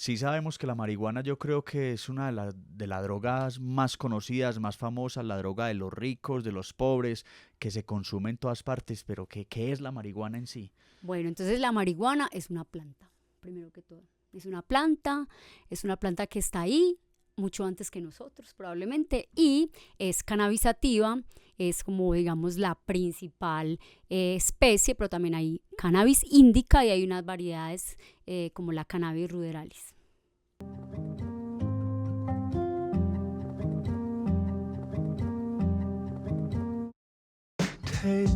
Sí sabemos que la marihuana yo creo que es una de las drogas más conocidas, más famosas, la droga de los ricos, de los pobres, que se consume en todas partes, pero ¿qué es la marihuana en sí? Bueno, entonces la marihuana es una planta, primero que todo. Es una planta que está ahí mucho antes que nosotros probablemente y es cannabisativa, es como digamos la principal especie, pero también hay cannabis indica y hay unas variedades como la cannabis ruderalis. Hey.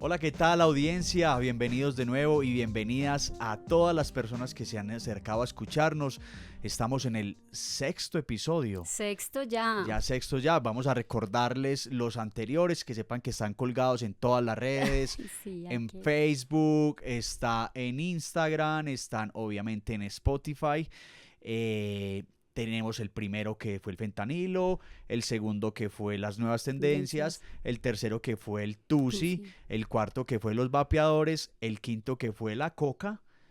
Hola, ¿qué tal audiencia? Bienvenidos de nuevo y bienvenidas a todas las personas que se han acercado a escucharnos. Estamos en el sexto episodio. Sexto ya. Ya sexto ya, vamos a recordarles los anteriores, que sepan que están colgados en todas las redes, Sí, en aquí. Facebook, está en Instagram, están obviamente en Spotify. Tenemos el primero que fue el fentanilo, el segundo que fue las nuevas tendencias, Tendencias. el tercero que fue el tusi, Tusi. el cuarto que fue los vapeadores, el quinto que fue la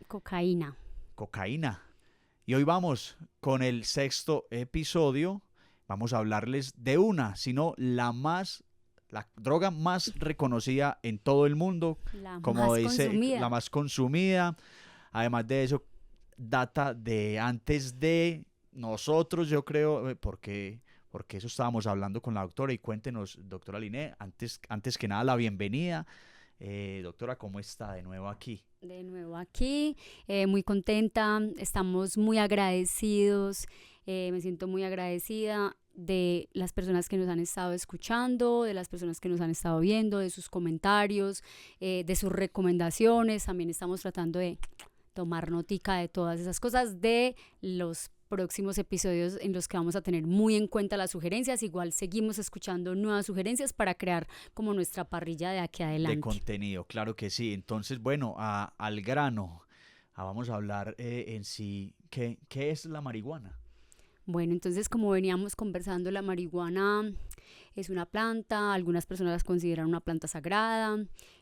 Cocaína. cocaína. Y hoy vamos con el sexto episodio. Vamos a hablarles de una, sino la droga más reconocida en todo el mundo, La como más dice, la consumida. más consumida. Además de eso, data de antes de nosotros, yo creo, porque eso estábamos hablando con la doctora. Y cuéntenos, doctora Liné, antes que nada, la bienvenida. Doctora, ¿cómo está de nuevo aquí? De nuevo aquí, muy contenta, estamos muy agradecidos, me siento muy agradecida de las personas que nos han estado escuchando, de las personas que nos han estado viendo, de sus comentarios, de sus recomendaciones. También estamos tratando de tomar notica de todas esas cosas, de los próximos episodios en los que vamos a tener muy en cuenta las sugerencias. Igual seguimos escuchando nuevas sugerencias para crear como nuestra parrilla de aquí De adelante. contenido, claro que sí. Entonces, bueno, al grano. Vamos a hablar en sí, ¿qué es la marihuana? Bueno, entonces como veníamos conversando, la marihuana es una planta, algunas personas las consideran una planta sagrada,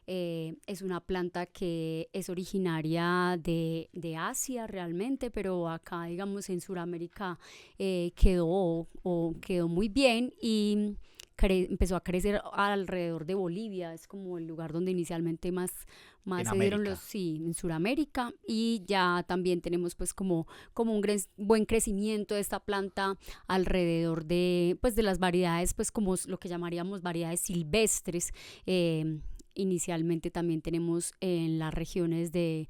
es una planta que es originaria de Asia realmente, pero acá digamos en Sudamérica quedó muy bien y empezó a crecer alrededor de Bolivia, es como el lugar donde inicialmente más En se dieron los, América. sí, en Sudamérica, y ya también tenemos pues como un buen crecimiento de esta planta alrededor pues de las variedades, pues como lo que llamaríamos variedades silvestres. Inicialmente también tenemos en las regiones del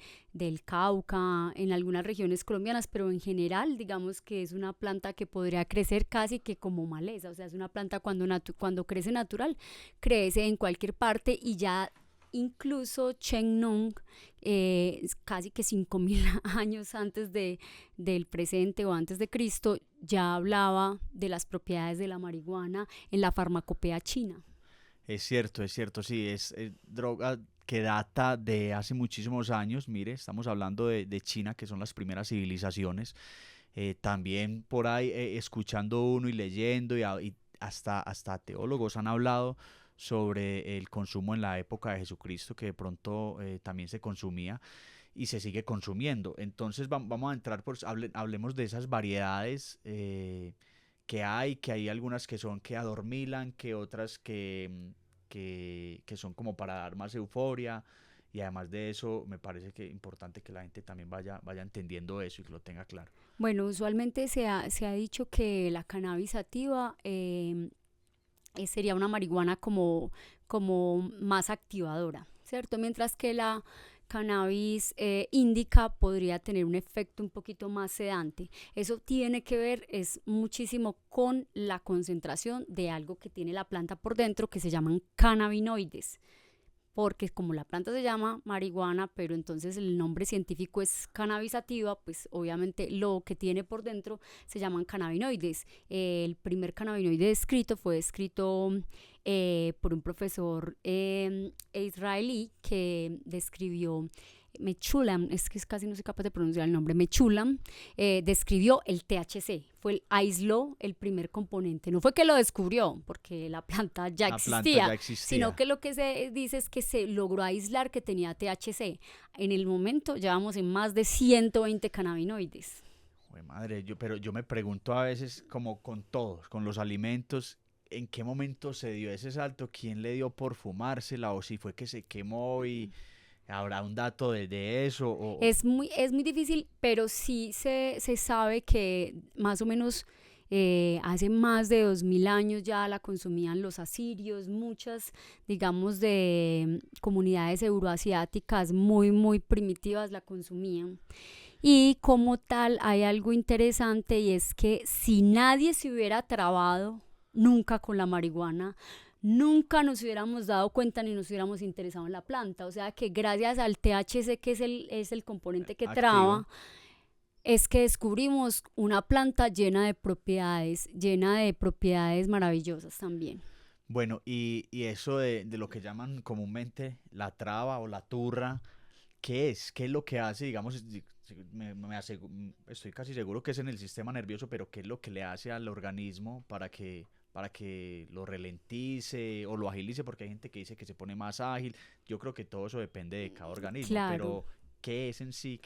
Cauca, en algunas regiones colombianas, pero en general digamos que es una planta que podría crecer casi que como maleza, o sea, es una planta cuando crece natural, crece en cualquier parte y ya incluso Cheng Nung, casi que 5000 años antes del presente o antes de Cristo, ya hablaba de las propiedades de la marihuana en la farmacopea china. Es cierto, sí, es droga que data de hace muchísimos años. Mire, estamos hablando de China, que son las primeras civilizaciones. También por ahí, escuchando uno y leyendo, y hasta teólogos han hablado sobre el consumo en la época de Jesucristo, que de pronto también se consumía y se sigue consumiendo. Entonces vamos a entrar, hablemos de esas variedades que hay algunas que son que adormilan, que otras que son como para dar más euforia. Y además de eso, me parece que es importante que la gente también vaya entendiendo eso y que lo tenga claro. Bueno, usualmente se ha dicho que la cannabis sativa sería una marihuana como más activadora, ¿cierto? Mientras que la cannabis indica podría tener un efecto un poquito más sedante. Eso tiene que ver, es muchísimo con la concentración de algo que tiene la planta por dentro que se llaman cannabinoides, porque como la planta se llama marihuana, pero entonces el nombre científico es cannabis sativa, pues obviamente lo que tiene por dentro se llaman cannabinoides. El primer cannabinoide fue descrito por un profesor israelí que describió Mechulam, es que casi no soy capaz de pronunciar el nombre, Mechulam, describió el THC. Aisló el primer componente. No fue que lo descubrió, porque la planta ya existía, sino que lo que se dice es que se logró aislar que tenía THC. En el momento ya vamos en más de 120 cannabinoides. Madre, pero yo me pregunto a veces, como con todos, con los alimentos, ¿en qué momento se dio ese salto? ¿Quién le dio por fumársela? ¿O si fue que se quemó y habrá un dato de eso? Es muy difícil, pero sí se sabe que más o menos hace más de 2000 años ya la consumían los asirios, muchas, digamos, de comunidades euroasiáticas muy primitivas la consumían. Y como tal hay algo interesante, y es que si nadie se hubiera trabado nunca con la marihuana, nunca nos hubiéramos dado cuenta ni nos hubiéramos interesado en la planta. O sea que gracias al THC, que es el componente que traba, es que descubrimos una planta llena de propiedades maravillosas también. Bueno, y eso de lo que llaman comúnmente la traba o la turra, ¿qué es? ¿Qué es lo que hace? Digamos, estoy casi seguro que es en el sistema nervioso, pero ¿qué es lo que le hace al organismo para que lo ralentice o lo agilice? Porque hay gente que dice que se pone más ágil. Yo creo que todo eso depende de cada organismo, claro. Pero ¿qué es en sí?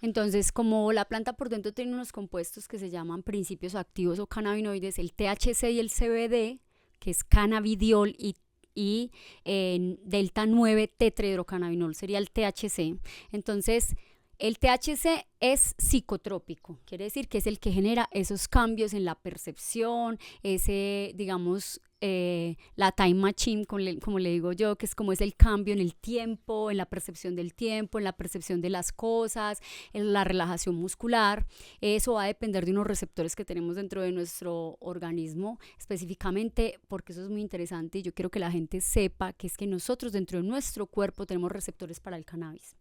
Entonces, como la planta por dentro tiene unos compuestos que se llaman principios activos o cannabinoides, el THC y el CBD, que es cannabidiol y delta 9 tetrahidrocannabinol sería el THC. Entonces, el THC es psicotrópico, quiere decir que es el que genera esos cambios en la percepción, digamos, la time machine, como le digo yo, que es como es el cambio en el tiempo, en la percepción del tiempo, en la percepción de las cosas, en la relajación muscular. Eso va a depender de unos receptores que tenemos dentro de nuestro organismo, específicamente, porque eso es muy interesante y yo quiero que la gente sepa que es que nosotros dentro de nuestro cuerpo tenemos receptores para el cannabis.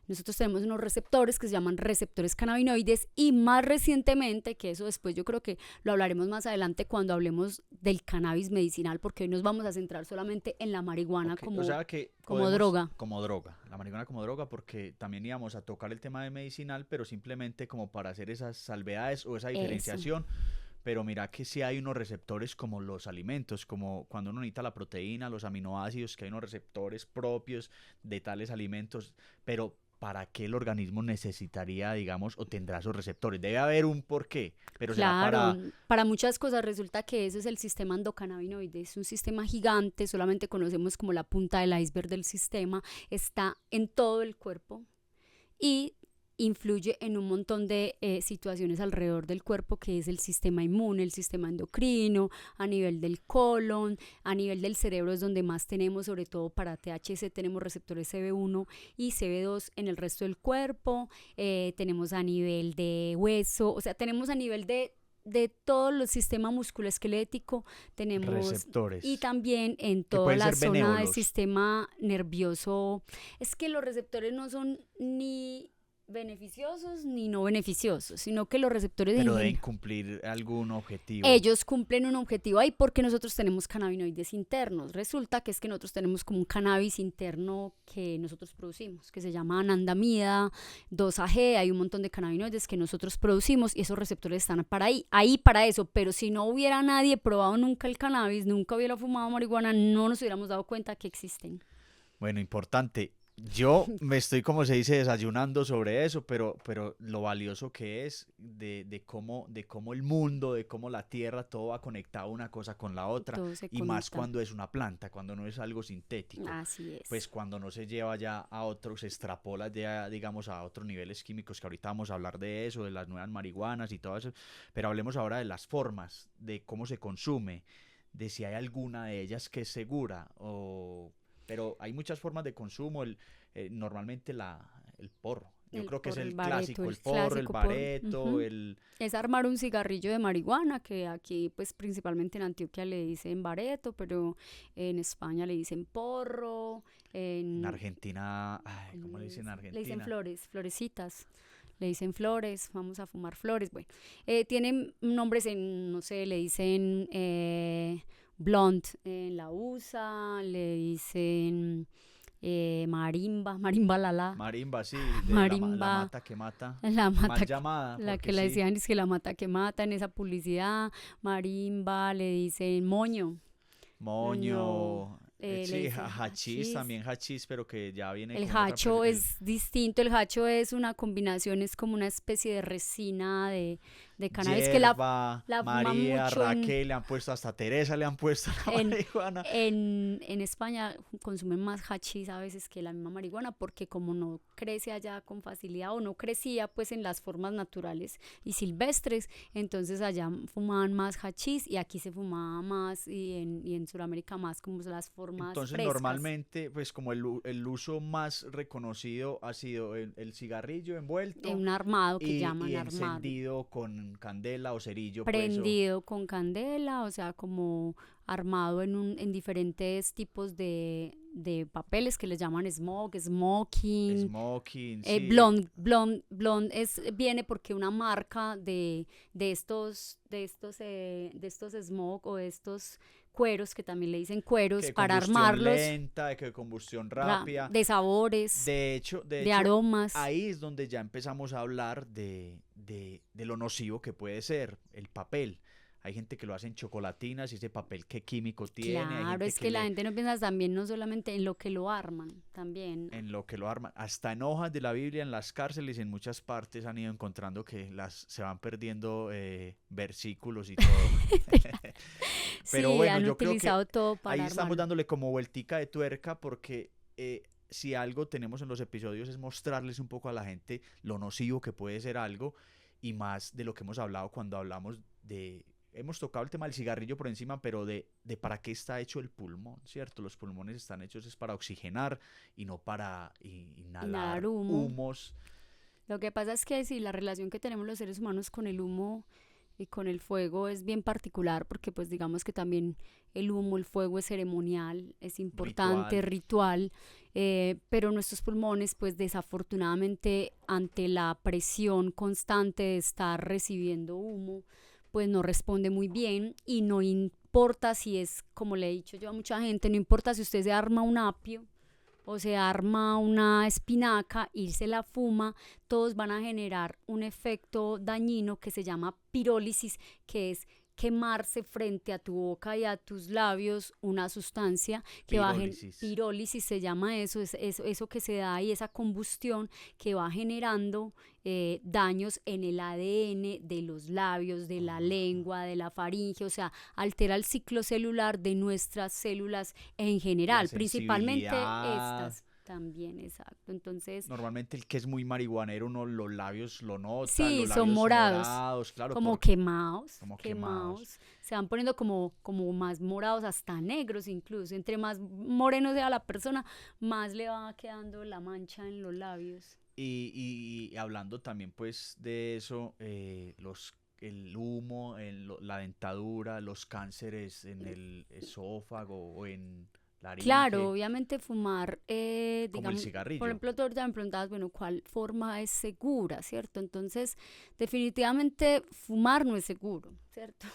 Nosotros tenemos unos receptores que se llaman receptores cannabinoides, y más recientemente, que eso después yo creo que lo hablaremos más adelante cuando hablemos del cannabis medicinal, porque hoy nos vamos a centrar solamente en la marihuana como droga. Como droga, la marihuana como droga, porque también íbamos a tocar el tema de medicinal, pero simplemente como para hacer esas salvedades o esa diferenciación. Eso. Pero mira que sí hay unos receptores como los alimentos, como cuando uno necesita la proteína, los aminoácidos, que hay unos receptores propios de tales alimentos, pero ¿para qué el organismo necesitaría, digamos, o tendrá esos receptores? Debe haber un porqué, pero claro, será para muchas cosas. Resulta que eso es el sistema endocannabinoide, es un sistema gigante, solamente conocemos como la punta del iceberg del sistema, está en todo el cuerpo y influye en un montón de situaciones alrededor del cuerpo, que es el sistema inmune, el sistema endocrino, a nivel del colon, a nivel del cerebro es donde más tenemos, sobre todo para THC tenemos receptores CB1 y CB2 en el resto del cuerpo, tenemos a nivel de hueso, o sea, tenemos a nivel de todo el sistema musculoesquelético, tenemos receptores. Y también en toda la zona del sistema nervioso. Es que los receptores no son ni beneficiosos ni no beneficiosos, sino que los receptores deben cumplir algún objetivo. Ellos cumplen un objetivo ahí porque nosotros tenemos cannabinoides internos. Resulta que es que nosotros tenemos como un cannabis interno que nosotros producimos, que se llama anandamida, 2-AG, hay un montón de cannabinoides que nosotros producimos y esos receptores están ahí para eso. Pero si no hubiera nadie probado nunca el cannabis, nunca hubiera fumado marihuana, no nos hubiéramos dado cuenta que existen. Bueno, importante. Yo me estoy, como se dice, desayunando sobre eso, pero lo valioso que es de cómo el mundo, de cómo la tierra, todo va conectado una cosa con la otra, y más cuando es una planta, cuando no es algo sintético. Así es. Pues cuando no se lleva ya a otros, se extrapola ya, digamos, a otros niveles químicos, que ahorita vamos a hablar de eso, de las nuevas marihuanas y todo eso, pero hablemos ahora de las formas, de cómo se consume, de si hay alguna de ellas que es segura pero hay muchas formas de consumo, normalmente el porro. Yo creo que es el clásico, el porro, el bareto, Es armar un cigarrillo de marihuana, que aquí pues principalmente en Antioquia le dicen bareto, pero en España le dicen porro. En Argentina, ¿cómo le dicen en Argentina? Le dicen florecitas. Le dicen flores, vamos a fumar flores. Bueno, tienen nombres no sé, le dicen... Blunt en la USA, le dicen marimba lala, Marimba, sí, de la marimba, mata que mata, la mata, mal llamada, la que porque la sí, decían es que la mata que mata en esa publicidad, marimba, le dicen moño, moño, moño, le sí, dicen hachís, hachís. también hachís, pero que ya viene El con otra hacho presión, es distinto, el hacho es una combinación, es como una especie de resina de cannabis que Yerba, la fuman María, mucho Raquel, le han puesto hasta Teresa, le han puesto la en, marihuana. en España consumen más hachís a veces que la misma marihuana porque como no crece allá con facilidad o no crecía pues en las formas naturales y silvestres, entonces allá fumaban más hachís y aquí se fumaba más y en Sudamérica más como las formas Entonces, frescas. normalmente, pues como el uso más reconocido ha sido el cigarrillo envuelto Un armado que y llaman armado. encendido con candela o cerillo, pues, o Prendido con candela, o sea, como armado en diferentes tipos de papeles que les llaman smoke, smoking, smoking, sí, blonde viene porque una marca de estos smoke o de estos cueros, que también le dicen cueros, que para combustión armarlos, lenta, que combustión rápida. de sabores, De de hecho, aromas. ahí es donde ya empezamos a hablar de lo nocivo que puede ser el papel. Hay gente que lo hace en chocolatinas y ese papel qué químico tiene, hay Claro, gente es que que la le gente no piensa también no solamente en lo que lo arman, también en lo que lo arman, hasta en hojas de la Biblia, en las cárceles, en muchas partes han ido encontrando que se van perdiendo versículos y todo. Pero sí, bueno, han yo creo que utilizado todo ahí para estamos armarlo. dándole como vueltica de tuerca porque si algo tenemos en los episodios es mostrarles un poco a la gente lo nocivo que puede ser algo y más de lo que hemos hablado cuando hablamos de... Hemos tocado el tema del cigarrillo por encima, pero de para qué está hecho el pulmón, ¿cierto? Los pulmones están hechos es para oxigenar y no para Inhalar inhalar humo. humos. Lo que pasa es que sí, la relación que tenemos los seres humanos con el humo y con el fuego es bien particular porque pues digamos que también el humo, el fuego es ceremonial, es importante, Ritual. ritual, pero nuestros pulmones pues desafortunadamente ante la presión constante de estar recibiendo humo pues no responde muy bien y no importa si es, como le he dicho yo a mucha gente, no importa si usted se arma un apio o se arma una espinaca y se la fuma, todos van a generar un efecto dañino que se llama pirólisis, que es quemarse frente a tu boca y a tus labios una sustancia que va a Pirólisis. pirólisis se llama eso, eso que se da y esa combustión que va generando daños en el ADN de los labios, de la Ajá. lengua, de la faringe, o sea, altera el ciclo celular de nuestras células en La general, principalmente sensibilidad. estas también, exacto. Entonces, Normalmente el que es muy marihuanero, uno los labios lo nota, sí, los son labios morados, morados, claro, como por quemados, como quemados. quemados, se van poniendo como más morados, hasta negros incluso. Entre más moreno sea la persona, más le va quedando la mancha en los labios. Y hablando también pues de eso, el humo, la dentadura, los cánceres en el esófago o en Claro, laringe, obviamente fumar, como el digamos, por cigarrillo. ejemplo, tú ahorita me preguntabas, bueno, ¿cuál forma es segura, cierto? Entonces, definitivamente fumar no es seguro, ¿cierto?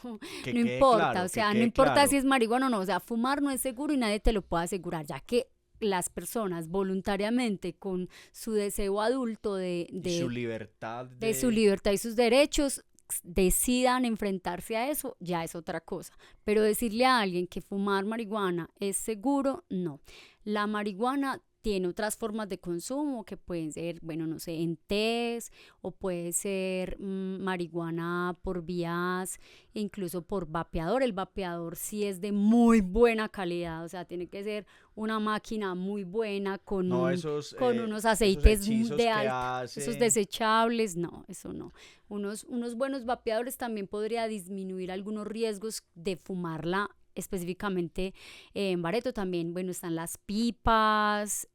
Que No quede importa, o claro, que sea, no quede importa claro. si es marihuana o no, o sea, fumar no es seguro y nadie te lo puede asegurar, ya que las personas voluntariamente con su deseo adulto Y su libertad de su libertad y sus derechos decidan enfrentarse a eso, ya es otra cosa. Pero decirle a alguien que fumar marihuana es seguro, no. La marihuana tiene otras formas de consumo que pueden ser, bueno, no sé, en tés o puede ser marihuana por vías, incluso por vapeador. El vapeador sí es de muy buena calidad, o sea, tiene que ser una máquina muy buena no con unos esos aceites hechizos de que alta, esos hacen. desechables, no, eso no. Unos buenos vapeadores también podría disminuir algunos riesgos de fumarla específicamente en bareto también, bueno, están las pipas,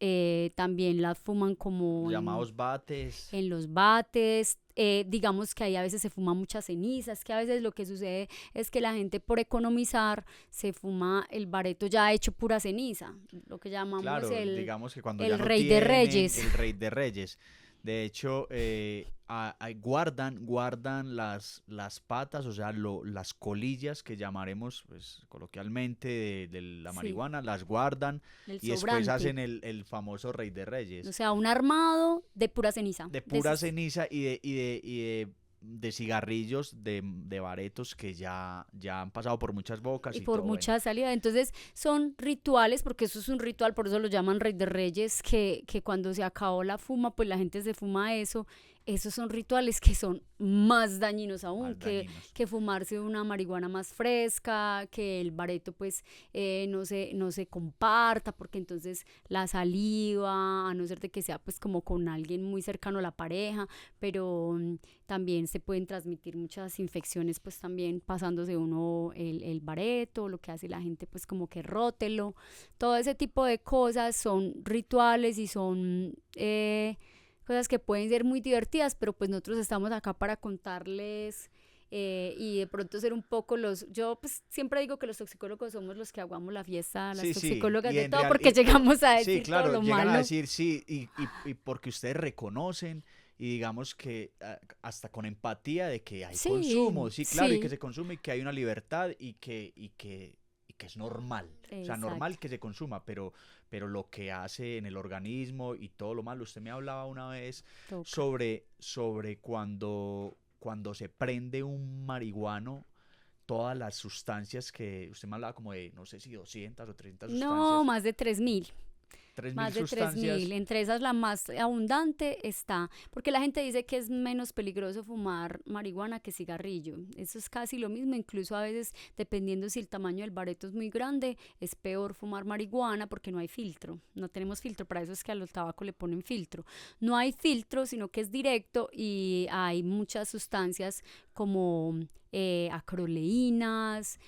también las fuman Los como llamados bates. en los bates, digamos que ahí a veces se fuma mucha ceniza, es que a veces lo que sucede es que la gente por economizar se fuma el bareto ya hecho pura ceniza, lo que llamamos Claro, digamos que cuando ya el no rey de tienen reyes. el rey de reyes. De hecho, guardan las patas, o sea, las colillas que llamaremos pues, coloquialmente de la Sí, marihuana, las guardan el y después sobrante. hacen el famoso Rey de O Reyes, sea, un armado de pura ceniza. de De pura esos. ceniza y de cigarrillos, de baretos que ya han pasado por muchas bocas Y y por todo, bueno. mucha salida. Entonces son rituales, porque eso es un ritual, por eso lo llaman Rey de Reyes, que cuando se acabó la fuma, pues la gente se fuma eso. Esos son rituales que son más dañinos aún, Más dañinos. que fumarse una marihuana más fresca, que el bareto pues no se comparta, porque entonces la saliva, a no ser de que sea pues como con alguien muy cercano a la pareja, pero también se pueden transmitir muchas infecciones pues también pasándose uno el bareto, lo que hace la gente pues como que rótelo, todo ese tipo de cosas son rituales y son cosas que pueden ser muy divertidas, pero pues nosotros estamos acá para contarles y de pronto ser un poco yo pues siempre digo que los toxicólogos somos los que aguamos la fiesta, las Sí, sí, toxicólogas y de en todo, real, porque llegamos a sí, decir todo claro, lo llegan a malo. decir sí, y porque ustedes reconocen y digamos que hasta con empatía de que hay consumo, Sí, sí, claro, y que sí, se consume y que hay una libertad y que es normal, o sea, exacto, normal que se consuma, pero lo que hace en el organismo y todo lo malo, usted me hablaba una vez toca. sobre cuando se prende un marihuano, todas las sustancias que usted me hablaba como de, no sé si 200 o 300 No, sustancias, más de 3.000. 3.000 Más de 3.000. sustancias. Entre esas la más abundante está, porque la gente dice que es menos peligroso fumar marihuana que cigarrillo. Eso es casi lo mismo, incluso a veces dependiendo si el tamaño del bareto es muy grande, es peor fumar marihuana porque no hay filtro. No tenemos filtro, para eso es que al tabaco le ponen filtro. No hay filtro, sino que es directo y hay muchas sustancias como acroleínas,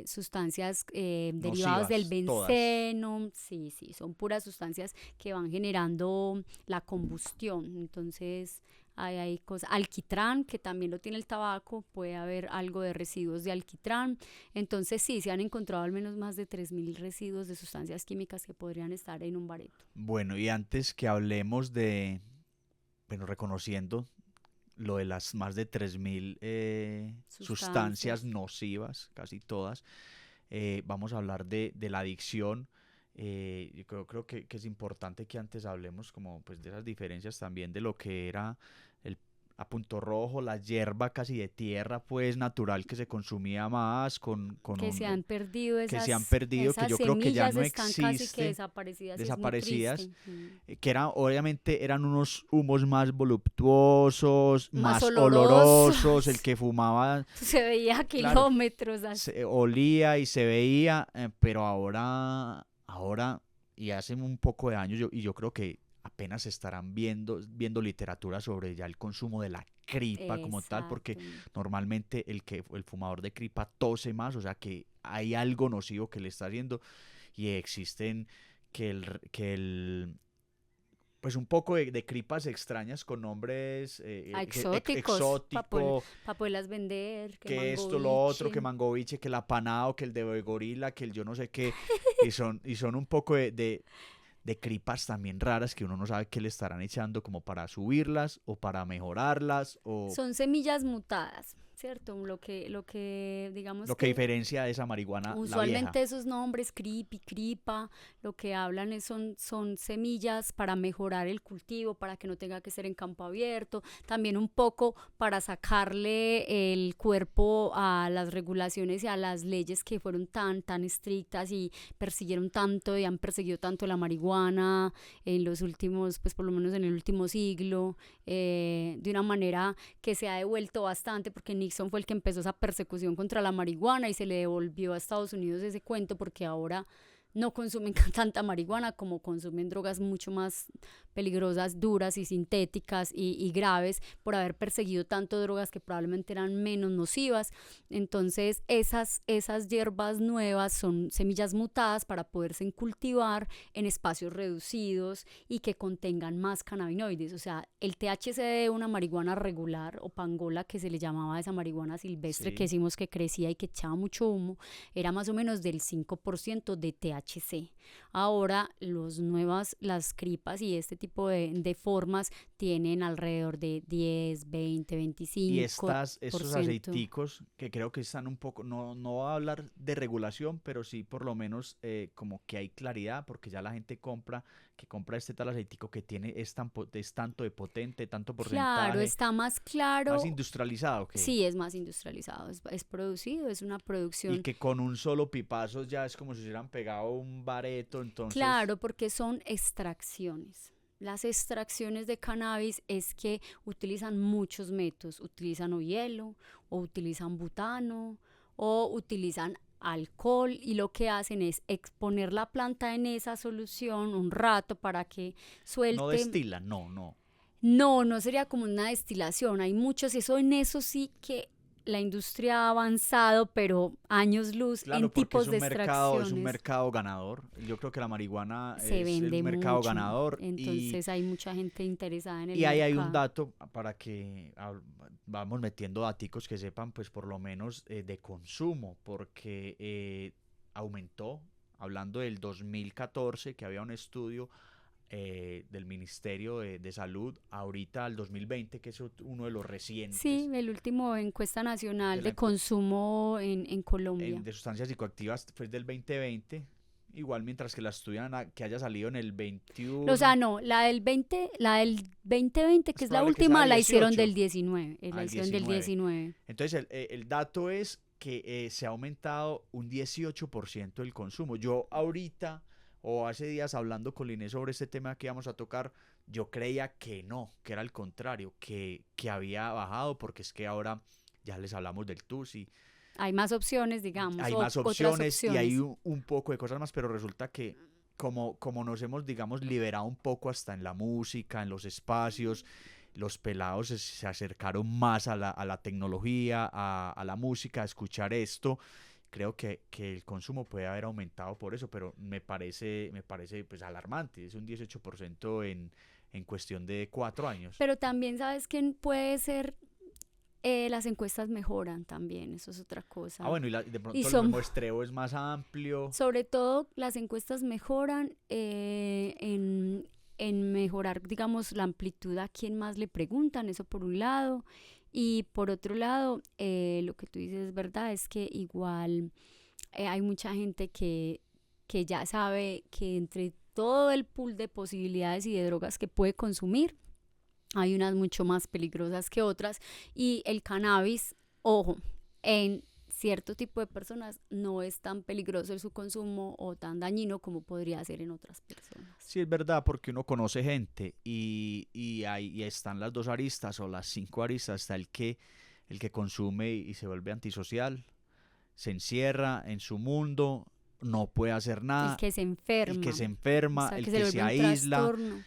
sustancias derivadas del Nocivas, todas. benceno, sí, sí, son puras sustancias que van generando la combustión. Entonces, hay cosas, alquitrán, que también lo tiene el tabaco, puede haber algo de residuos de alquitrán. Entonces, sí, se han encontrado al menos más de 3.000 residuos de sustancias químicas que podrían estar en un bareto. Bueno, y antes que hablemos bueno, reconociendo lo de las más de 3.000 sustancias Sustancias. nocivas, casi todas, vamos a hablar de la adicción. Yo creo que es importante que antes hablemos como pues de esas diferencias también de lo que era el a punto rojo, la hierba casi de tierra pues natural que se consumía más con Que se han perdido que se han esas, perdido, que esas yo creo que ya semillas, no están casi que existe, desaparecidas y es muy desaparecidas, triste. que obviamente eran unos humos más voluptuosos, Más más olorosos, el olorosos. que fumaba, Se veía a claro, kilómetros así. se olía y se veía, pero ahora y hace un poco de años, yo creo que apenas se estarán viendo literatura sobre ya el consumo de la cripa como tal, porque Exacto. normalmente el fumador de cripa tose más, o sea que hay algo nocivo que le está haciendo y existen pues un poco de cripas extrañas con nombres A exóticos, exótico, para poderlas vender, que que esto, lo otro, que mangoviche. mangoviche, que la panao, que el de gorila, que el yo no sé qué, y son un poco de cripas también raras que uno no sabe qué le estarán echando como para subirlas o para mejorarlas o Son semillas mutadas, ¿cierto? Lo que digamos lo que que diferencia de esa marihuana, la vieja. usualmente esos nombres, creepy, cripa, lo que hablan son semillas para mejorar el cultivo, para que no tenga que ser en campo abierto, también un poco para sacarle el cuerpo a las regulaciones y a las leyes que fueron tan estrictas y persiguieron tanto y han perseguido tanto la marihuana en los últimos, pues por lo menos en el último siglo, de una manera que se ha devuelto bastante, porque Nixon fue el que empezó esa persecución contra la marihuana y se le devolvió a Estados Unidos ese cuento porque ahora no consumen tanta marihuana como consumen drogas mucho más peligrosas, duras y sintéticas y graves por haber perseguido tanto drogas que probablemente eran menos nocivas. Entonces esas hierbas nuevas son semillas mutadas para poderse cultivar en espacios reducidos y que contengan más cannabinoides. O sea, el THC de una marihuana regular o pangola, que se le llamaba a esa marihuana silvestre que Sí, decimos que crecía y que echaba mucho humo, era más o menos del 5% de THC. THC. Ahora las cripas y este tipo de formas tienen alrededor de 10, 20, Y 25%. estos aceiticos que creo que están un poco, no voy a hablar de regulación, pero sí por lo menos como que hay claridad, porque ya la gente que compra este tal aceitico que tiene es tanto de potente, tanto Claro, porcentaje, está más más claro. industrializado que, Sí, es más industrializado, es producido, es una y producción. que con un solo pipazo ya es como si hubieran pegado un bareto, entonces Claro, porque son extracciones. Las extracciones de cannabis es que utilizan muchos métodos, utilizan o hielo, o utilizan butano, o utilizan alcohol y lo que hacen es exponer la planta en esa solución un rato para que no suelte. destilan, no. No, no sería como una destilación, hay muchos, en eso sí que la industria ha avanzado, pero años luz en Claro, porque tipos de es un extracciones. mercado ganador. Yo creo que la marihuana Se es el vende mercado mucho, ganador entonces hay mucha gente interesada en el y ahí hay un mercado. dato para que vamos metiendo daticos que sepan, pues por lo menos de consumo, porque aumentó, hablando del 2014, que había un estudio del Ministerio de Salud, ahorita al 2020, que es uno de los Sí, recientes el último encuesta nacional de de consumo en Colombia. de sustancias psicoactivas fue del 2020, igual mientras que la estudian que haya salido en el O sea, 21, no, la del 2020, es que es la probable que sea última, la hicieron 18 del 19, la al hicieron del 19. 19. Entonces el dato es que se ha aumentado un 18% el consumo. Yo ahorita o hace días hablando con Liné sobre este tema que íbamos a tocar, yo creía que no, que era al contrario, que había bajado porque es que ahora ya les hablamos del TUSI, Hay más opciones, digamos, hay más otras opciones y hay opciones. un poco de cosas más, pero resulta que como nos hemos, digamos, liberado un poco hasta en la música, en los espacios, los pelados se acercaron más a la tecnología, a la música, a escuchar esto. Creo que el consumo puede haber aumentado por eso, pero me parece pues alarmante. Es un 18% en cuestión de 4 años. Pero también sabes que puede ser, las encuestas mejoran también, eso es otra Ah, cosa. bueno, y de Y pronto el son, muestreo es más amplio. sobre todo, las encuestas mejoran en mejorar, digamos, la amplitud a quien más le preguntan, eso por un lado. Y por otro lado, lo que tú dices es verdad, es que igual hay mucha gente que ya sabe que entre todo el pool de posibilidades y de drogas que puede consumir, hay unas mucho más peligrosas que otras y el cannabis, ojo, en cierto tipo de personas no es tan peligroso su consumo o tan dañino como podría ser en otras personas. Sí, es verdad, porque uno conoce gente y están las dos aristas o las cinco aristas. Está el que consume y se vuelve antisocial, se encierra en su mundo, no puede hacer El nada, que se el que enferma, se o enferma, sea, el que se que le se vuelve un aísla, trastorno,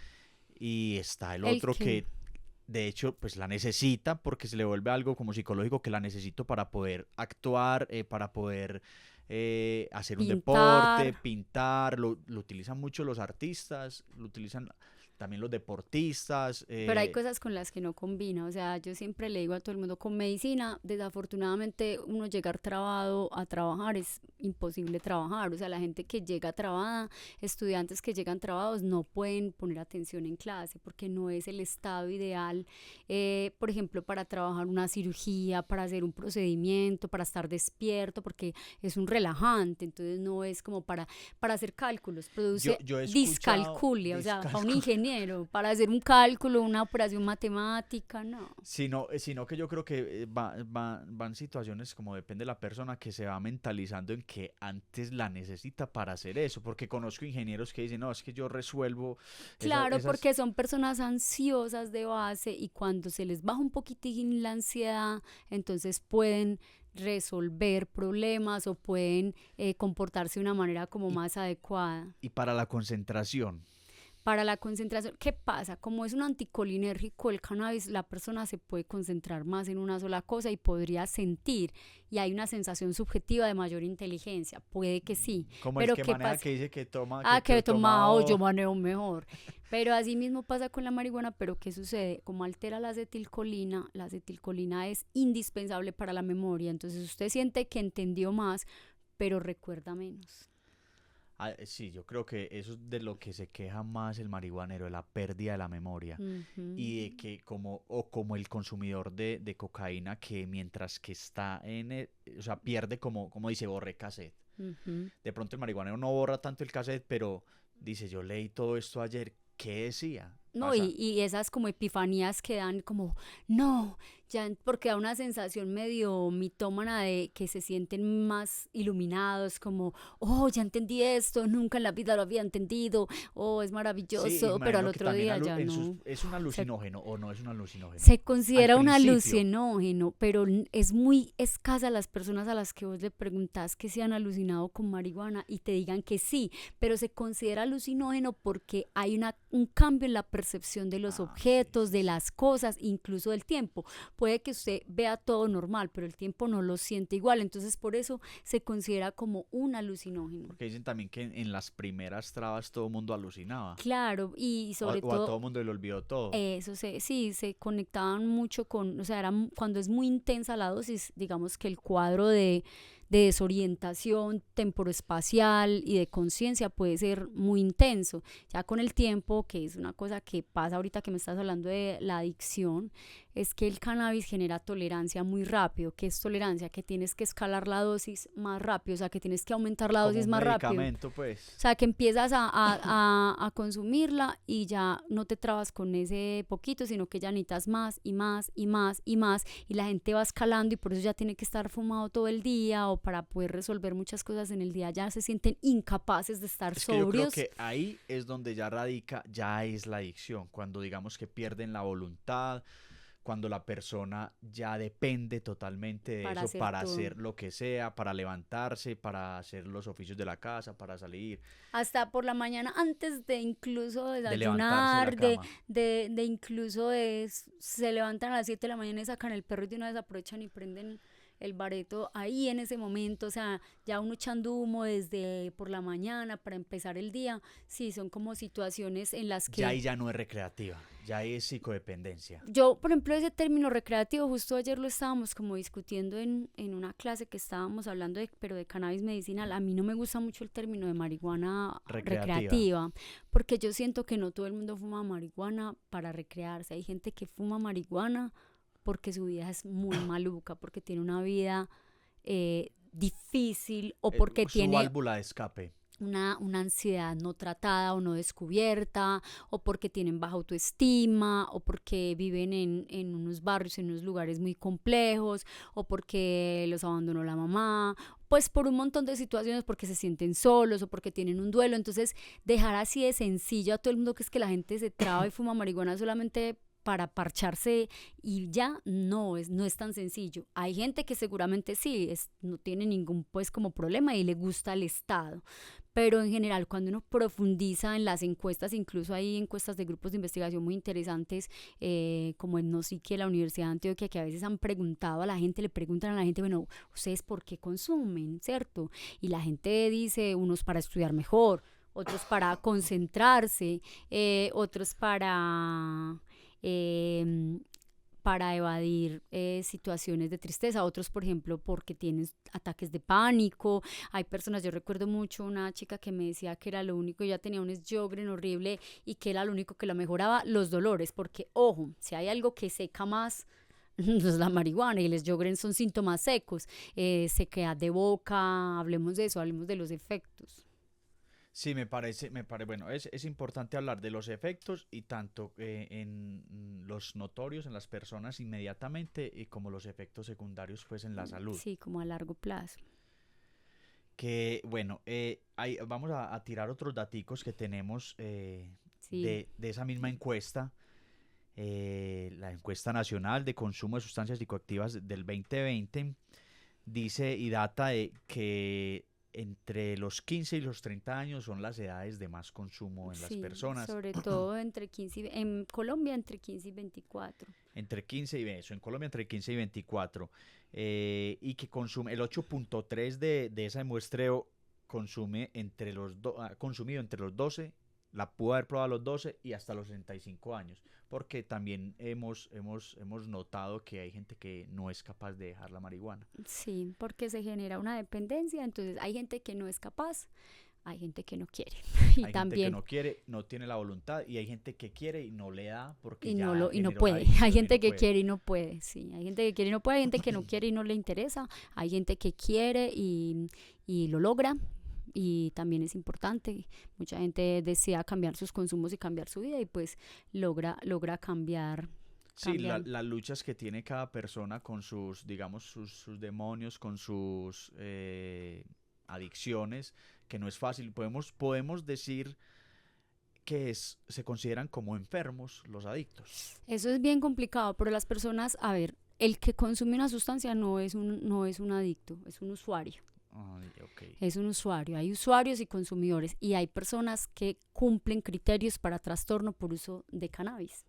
y está el el otro que que de hecho pues la necesita porque se le vuelve algo como psicológico, que la necesito para poder actuar, para poder hacer un deporte, pintar. pintar. Lo utilizan mucho los artistas, lo utilizan también los deportistas. Pero hay cosas con las que no combina, o sea, yo siempre le digo a todo el mundo, con medicina, desafortunadamente uno llegar trabado a trabajar es imposible trabajar, o sea, la gente que llega trabada, estudiantes que llegan trabados no pueden poner atención en clase porque no es el estado ideal, por ejemplo, para trabajar una cirugía, para hacer un procedimiento, para estar despierto, porque es un relajante, entonces no es como para hacer cálculos, produce yo he escuchado discalculia, o sea, para un ingeniero, para hacer un cálculo, una operación matemática, no. sino que yo creo que van situaciones como depende de la persona que se va mentalizando en que antes la necesita para hacer eso, porque conozco ingenieros que dicen, no, es que yo resuelvo Claro, esas. porque son personas ansiosas de base y cuando se les baja un poquitín la ansiedad, entonces pueden resolver problemas o pueden comportarse de una manera como Y, más adecuada. y para la concentración. Para la concentración, ¿qué pasa? Como es un anticolinérgico el cannabis, la persona se puede concentrar más en una sola cosa y podría sentir, y hay una sensación subjetiva de mayor inteligencia, puede que sí, Como el pero que ¿qué maneja pasa? que dice que toma, Ah, que que he tomado, yo tomado. manejo mejor. Pero así mismo pasa con la marihuana, pero ¿qué sucede? Como altera la acetilcolina es indispensable para la memoria, entonces usted siente que entendió más, pero recuerda menos. Sí, yo creo que eso es de lo que se queja más el marihuanero, de la pérdida de la memoria. Ujú, Y de que como el consumidor de cocaína que mientras que está o sea, pierde como dice, borré cassette. ujú. De pronto el marihuanero no borra tanto el cassette, pero dice, yo leí todo esto ayer, ¿qué decía? No, Pasa. y esas como epifanías que dan como, no, ya, porque da una sensación medio mitómana de que se sienten más iluminados, como, oh, ya entendí esto, nunca en la vida lo había entendido, oh, es Sí, maravilloso, pero al imagino que otro también día ya en sus, no. es un Se alucinógeno o no es un alucinógeno. Se Al considera un principio, alucinógeno, pero es muy escasa las personas a las que vos le preguntás que se han alucinado con marihuana y te digan que sí, pero se considera alucinógeno porque hay un cambio en la percepción de los sí, objetos, sí, de sí. las cosas, incluso del tiempo. Puede que usted vea todo normal, pero el tiempo no lo siente igual, entonces por eso se considera como un alucinógeno. Porque dicen también que en las primeras trabas todo el mundo alucinaba. Claro, y sobre O a todo todo el mundo le olvidó todo. eso sí, se conectaban mucho con, o sea, cuando es muy intensa la dosis, digamos que el cuadro de desorientación temporoespacial y de conciencia puede ser muy intenso. Ya con el tiempo, que es una cosa que pasa ahorita que me estás hablando de la adicción, es que el cannabis genera tolerancia muy rápido. ¿Qué es tolerancia? Que tienes que escalar la dosis más rápido, o sea, que tienes que aumentar la Como dosis un más rápido. medicamento, O pues. sea, que empiezas a consumirla y ya no te trabas con ese poquito, sino que ya necesitas más y más y más y más y la gente va escalando y por eso ya tiene que estar fumado todo el día o para poder resolver muchas cosas en el día ya se sienten incapaces de estar Es que yo creo sobrios que ahí es donde ya radica, ya es la adicción, cuando digamos que pierden la voluntad, cuando la persona ya depende totalmente de para eso hacer para todo. hacer lo que sea, para levantarse, para hacer los oficios de la casa, para salir, Hasta por la mañana, antes de incluso de levantarse de la desayunar, cama. de incluso se levantan a las 7 de la mañana y sacan el perro y de una vez aprovechan y prenden el bareto ahí en ese momento, o sea, ya uno echando humo desde por la mañana para empezar el día, sí, son como situaciones en las Ya que ahí ya no es recreativa, ya es psicodependencia. yo, por ejemplo, ese término recreativo, justo ayer lo estábamos como discutiendo en una clase que estábamos hablando de, pero de cannabis medicinal. A mí no me gusta mucho el término de marihuana Recreativa. recreativa, porque yo siento que no todo el mundo fuma marihuana para recrearse. Hay gente que fuma marihuana porque su vida es muy maluca, porque tiene una vida difícil o porque Su tiene válvula de escape. una ansiedad no tratada o no descubierta, o porque tienen baja autoestima, o porque viven en unos barrios, en unos lugares muy complejos, o porque los abandonó la mamá, pues por un montón de situaciones, porque se sienten solos o porque tienen un duelo. Entonces, dejar así de sencillo a todo el mundo que es que la gente se traba y fuma marihuana solamente para parcharse y ya no es tan sencillo. Hay gente que seguramente sí, no tiene ningún pues como problema y le gusta el Estado, pero en general cuando uno profundiza en las encuestas, incluso hay encuestas de grupos de investigación muy interesantes, como en No Psique, la Universidad de Antioquia, que a veces han preguntado a la gente, le preguntan a la gente, bueno, ¿ustedes por qué consumen? ¿Cierto? Y la gente dice, unos para estudiar mejor, otros para concentrarse, otros eh, para evadir situaciones de tristeza, otros por ejemplo porque tienen ataques de pánico. Hay personas, yo recuerdo mucho una chica que me decía que era lo único, ella tenía un Sjögren horrible y que era lo único que la mejoraba, los dolores, porque ojo, si hay algo que seca más es la marihuana y el Sjögren son síntomas secos, sequedad de boca, hablemos de eso, hablemos de los efectos. Sí, bueno, es importante hablar de los efectos y tanto en los notorios en las personas inmediatamente y como los efectos secundarios pues en la salud. Sí, como a largo plazo. Que bueno, vamos a tirar otros daticos que tenemos Sí. de esa misma encuesta, la encuesta nacional de consumo de sustancias psicoactivas del 2020 dice y data de que entre los 15 y los 30 años son las edades de más consumo en las Sí, personas. sobre todo entre 15 en Colombia entre 15 y 24. Entre 15 y eso, en Colombia entre 15 y 24. Y que consume el 8.3 de ese muestreo consume ha consumido entre los 12, la pudo haber probado a los 12 y hasta los 65 años, porque también hemos notado que hay gente que no es capaz de dejar la marihuana. Sí, porque se genera una dependencia, entonces hay gente que no es capaz, hay gente que no quiere. Y Hay gente que también no quiere, no tiene la voluntad, y hay gente que quiere y no le da porque y ya y no generó la puede. Hay adicción y gente no que puede. quiere y no puede, sí. Hay gente que quiere y no puede, hay gente que no quiere y no le interesa, hay gente que quiere y lo logra. Y también es importante, mucha gente desea cambiar sus consumos y cambiar su vida y pues logra cambiar, Sí, cambiar. las luchas que tiene cada persona con sus, digamos, sus demonios, con sus adicciones, que no es fácil. Podemos decir que se consideran como enfermos los adictos. Eso es bien complicado, pero las personas, a ver, el que consume una sustancia no es un adicto, es un usuario. Ay, ok. Es un usuario. Hay usuarios y consumidores y hay personas que cumplen criterios para trastorno por uso de cannabis.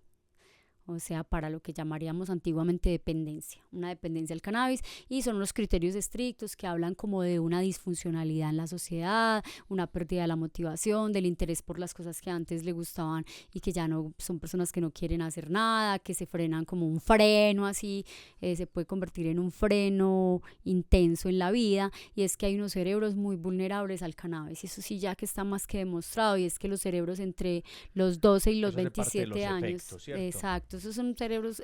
O sea, para lo que llamaríamos antiguamente dependencia, una dependencia al cannabis, y son unos criterios estrictos que hablan como de una disfuncionalidad en la sociedad, una pérdida de la motivación, del interés por las cosas que antes le gustaban y que ya no son personas que no quieren hacer nada, que se frenan como un freno así, se puede convertir en un freno intenso en la vida, y es que hay unos cerebros muy vulnerables al cannabis, y eso sí ya que está más que demostrado, y es que los cerebros entre los 12 y los Eso hace parte de 27 los años, efectos, ¿cierto? exacto, esos son cerebros,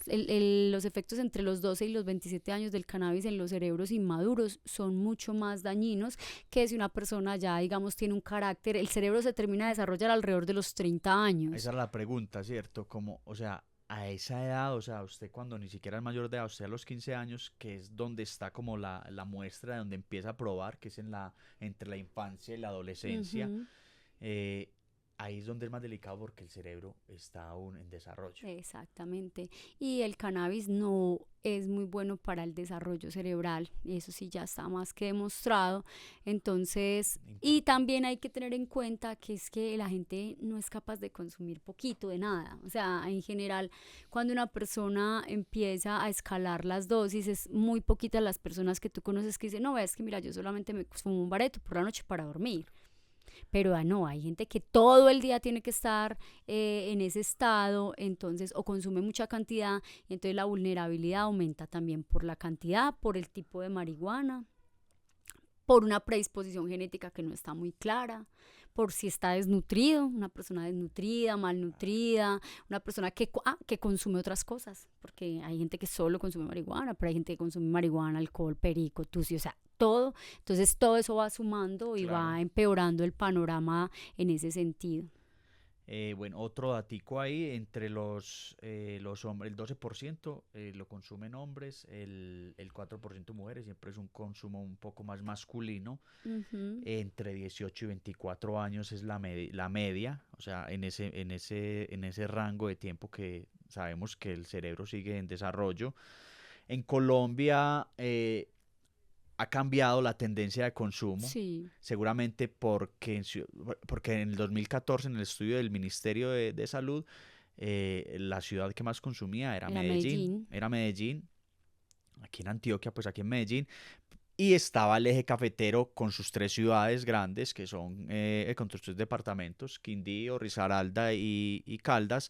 los efectos entre los 12 y los 27 años del cannabis en los cerebros inmaduros son mucho más dañinos que si una persona ya, digamos, tiene un carácter, el cerebro se termina de desarrollar alrededor de los 30 años. Esa es la pregunta, ¿cierto? Como, o sea, a esa edad, o sea, usted cuando ni siquiera es mayor de edad, usted a los 15 años, que es donde está como la muestra de donde empieza a probar, que es entre la infancia y la adolescencia, Ujú. eh, ahí es donde es más delicado porque el cerebro está aún en desarrollo. Exactamente. Y el cannabis no es muy bueno para el desarrollo cerebral, y eso sí ya está más que demostrado. Entonces, y Importante. también hay que tener en cuenta que es que la gente no es capaz de consumir poquito de nada. O sea, en general, cuando una persona empieza a escalar las dosis, es muy poquitas las personas que tú conoces que dicen, no, es que mira, yo solamente me fumo un bareto por la noche para dormir. Pero no, hay gente que todo el día tiene que estar en ese estado, entonces, o consume mucha cantidad, entonces la vulnerabilidad aumenta también por la cantidad, por el tipo de marihuana, por una predisposición genética que no está muy clara, por si está desnutrido, una persona desnutrida, malnutrida, una persona que consume otras cosas, porque hay gente que solo consume marihuana, pero hay gente que consume marihuana, alcohol, perico, tusi, o sea, todo. Entonces todo eso va sumando y Claro. va empeorando el panorama en ese sentido. Bueno, otro datico ahí, entre los hombres, el 12% lo consumen hombres, el 4% mujeres, siempre es un consumo un poco más masculino. Ujú. Entre 18 y 24 años es la media, o sea, en ese rango de tiempo que sabemos que el cerebro sigue en desarrollo. En Colombia ha cambiado la tendencia de consumo, Sí, seguramente porque en el 2014, en el estudio del Ministerio de Salud, la ciudad que más consumía era era Medellín, Medellín. era Medellín, aquí en Antioquia, pues aquí en Medellín, y estaba el eje cafetero con sus tres ciudades grandes, que son con sus tres departamentos, Quindío, Risaralda y Caldas.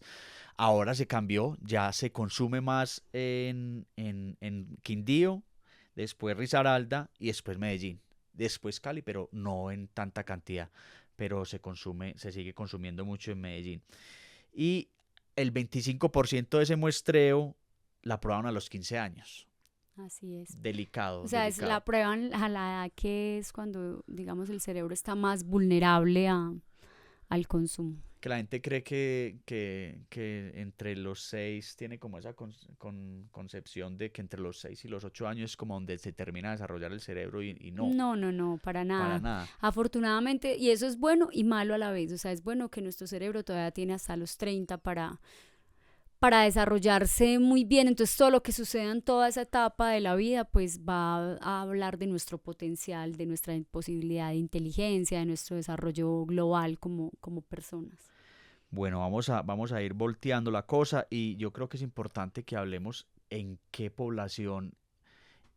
Ahora se cambió, ya se consume más en Quindío, después Risaralda y después Medellín. Después Cali, pero no en tanta cantidad. Pero se sigue consumiendo mucho en Medellín. Y el 25% de ese muestreo la probaron a los 15 años. Así es. O Delicado, sea, es la delicado. prueba a la edad que es cuando, digamos, el cerebro está más vulnerable al consumo. Que la gente cree que entre los 6 tiene como esa concepción de que entre los 6 y los 8 años es como donde se termina de desarrollar el cerebro y no, No, no, no, para para nada. nada. Afortunadamente, y eso es bueno y malo a la vez. O sea, es bueno que nuestro cerebro todavía tiene hasta los 30 para desarrollarse muy bien. Entonces, todo lo que suceda en toda esa etapa de la vida, pues va a hablar de nuestro potencial, de nuestra posibilidad de inteligencia, de nuestro desarrollo global como personas. Bueno, vamos a ir volteando la cosa y yo creo que es importante que hablemos en qué población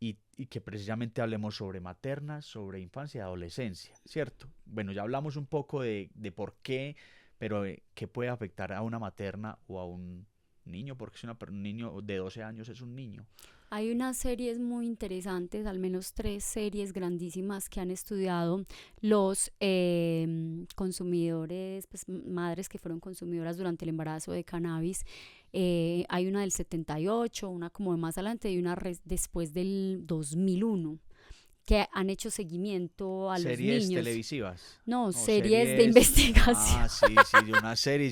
y que precisamente hablemos sobre materna, sobre infancia y adolescencia, ¿cierto? Bueno, ya hablamos un poco de por qué, pero qué puede afectar a una materna o a un niño, porque un niño de 12 años es un niño. Hay unas series muy interesantes, al menos 3 series grandísimas que han estudiado los consumidores, pues madres que fueron consumidoras durante el embarazo de cannabis. Hay una del 78, una como de más adelante y una después del 2001 que han hecho seguimiento a los ¿Series niños. televisivas? No, series de investigación. Ah, sí, una serie,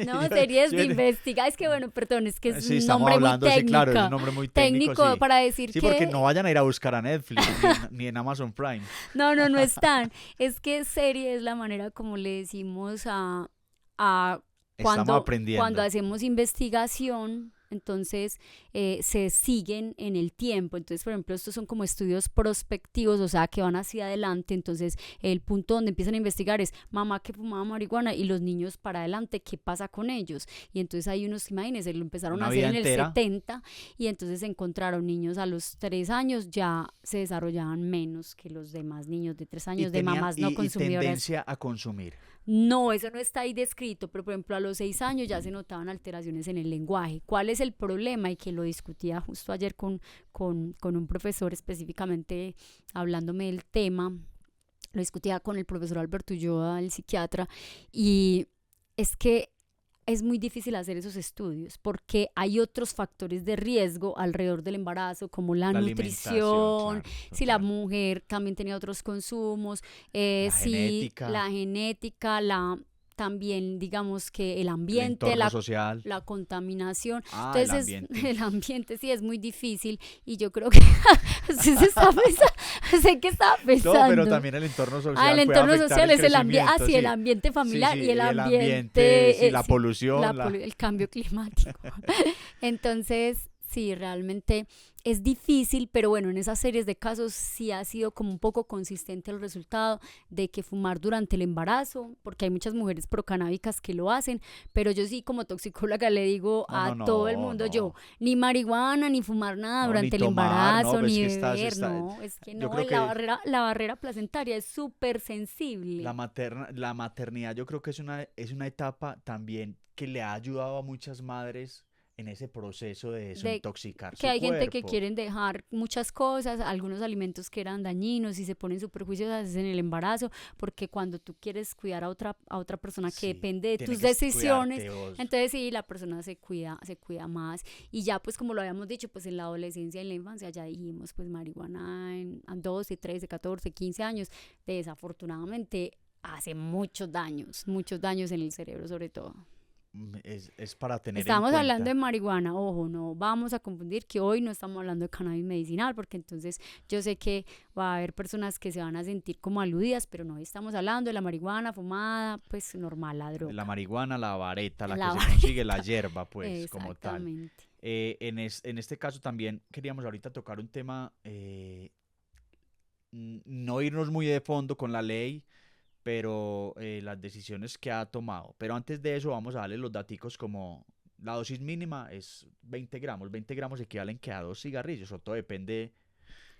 No, series de investigación. Es que bueno, perdón, es que es sí, un estamos nombre hablando, muy sí, técnico. claro, es un nombre muy técnico, sí. Para decir sí, que... porque no vayan a ir a buscar a Netflix ni en Amazon Prime. No están. Es que serie es la manera como le decimos a cuando hacemos investigación, entonces se siguen en el tiempo. Entonces, por ejemplo, estos son como estudios prospectivos, o sea, que van hacia adelante. Entonces, el punto donde empiezan a investigar es mamá que fumaba marihuana y los niños para adelante, ¿qué pasa con ellos? Y entonces hay unos, imagínense, lo empezaron a hacer en el 70 y entonces encontraron niños a los 3 años ya se desarrollaban menos que los demás niños de 3 años de mamás no consumidoras. Y tendencia a consumir. No, eso no está ahí descrito, pero por ejemplo a los 6 años ya se notaban alteraciones en el lenguaje. ¿Cuál es el problema? Y que lo discutía justo ayer con un profesor específicamente hablándome del tema, lo discutía con el profesor Alberto Ulloa, el psiquiatra, y es que es muy difícil hacer esos estudios porque hay otros factores de riesgo alrededor del embarazo como la nutrición, claro, si la mujer también tenía otros consumos, la genética, también digamos que el ambiente, social, la contaminación. Entonces el ambiente sí es muy difícil y yo creo que sé que estaba pensando. No, pero también el entorno social. El entorno social es el ambiente, el ambiente familiar y el ambiente la polución, el cambio climático. Entonces, sí, realmente es difícil, pero bueno, en esas series de casos sí ha sido como un poco consistente el resultado de que fumar durante el embarazo, porque hay muchas mujeres procanábicas que lo hacen, pero yo sí como toxicóloga le digo todo el mundo, yo ni marihuana, ni fumar nada durante el embarazo, ni beber, es que no, la barrera placentaria es súper sensible. La maternidad yo creo que es una etapa también que le ha ayudado a muchas madres en ese proceso de desintoxicar su que hay cuerpo. Gente que quieren dejar muchas cosas, algunos alimentos que eran dañinos y se ponen súper juiciosas en el embarazo, porque cuando tú quieres cuidar a otra persona que depende de tus decisiones, entonces sí, la persona se cuida más. Y ya pues como lo habíamos dicho, pues en la adolescencia y en la infancia ya dijimos pues marihuana en 12, 13, 14, 15 años, desafortunadamente hace muchos daños en el cerebro sobre todo. Es para tener Estamos en cuenta. hablando de marihuana, ojo, no vamos a confundir que hoy no estamos hablando de cannabis medicinal, porque entonces yo sé que va a haber personas que se van a sentir como aludidas, pero no, estamos hablando de la marihuana fumada, pues normal, la droga. La marihuana, la vareta, que se consigue, la hierba, pues, como tal. En este caso también queríamos ahorita tocar un tema, no irnos muy de fondo con la ley, pero las decisiones que ha tomado. Pero antes de eso vamos a darle los daticos como la dosis mínima es 20 gramos. 20 gramos equivalen que a 2 cigarrillos, o todo depende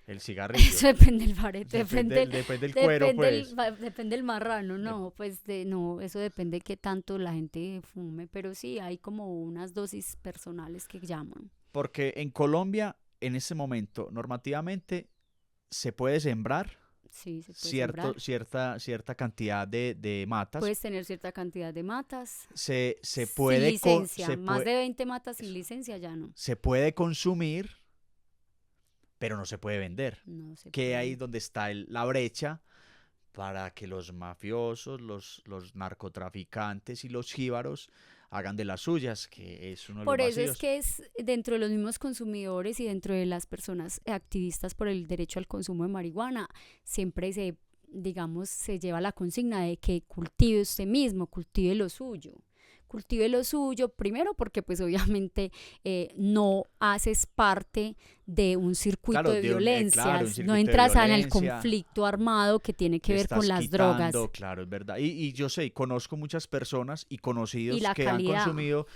del cigarrillo. Eso depende del barete, depende del cuero, pues. Depende del marrano, no, pues no, eso depende de qué tanto la gente fume, pero sí hay como unas dosis personales que llaman. Porque en Colombia, en este momento, normativamente, se puede sembrar. Sí, se puede sembrar. Cierta cantidad de matas. Puedes tener cierta cantidad de matas. Se puede... Sin licencia, más de 20 matas sin licencia ya no. Se puede consumir, pero no se puede vender. No se que puede. Ahí donde está la brecha para que los mafiosos, los narcotraficantes y los jíbaros hagan de las suyas, que es uno de los vacíos. Por eso es que es dentro de los mismos consumidores y dentro de las personas activistas por el derecho al consumo de marihuana, siempre se lleva la consigna de que cultive usted mismo, cultive lo suyo. Cultive lo suyo, primero porque pues obviamente no haces parte de un circuito de violencias, no entras en el conflicto armado que tiene que ver con las drogas. Claro, es verdad. Y yo sé, conozco muchas personas y conocidos que han consumido,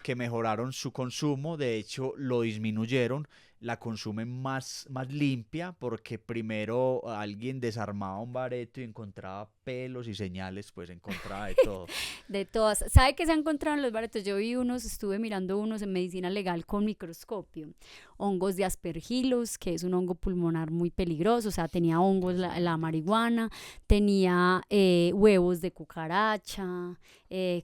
que mejoraron su consumo, de hecho lo disminuyeron. la consumen más limpia, porque primero alguien desarmaba un bareto y encontraba pelos y señales, pues encontraba de todo. De todas. ¿Sabe qué se han encontrado en los baretos? Yo vi unos, estuve mirando unos en medicina legal con microscopio. Hongos de aspergillus, que es un hongo pulmonar muy peligroso, o sea, tenía hongos la marihuana, tenía huevos de cucaracha,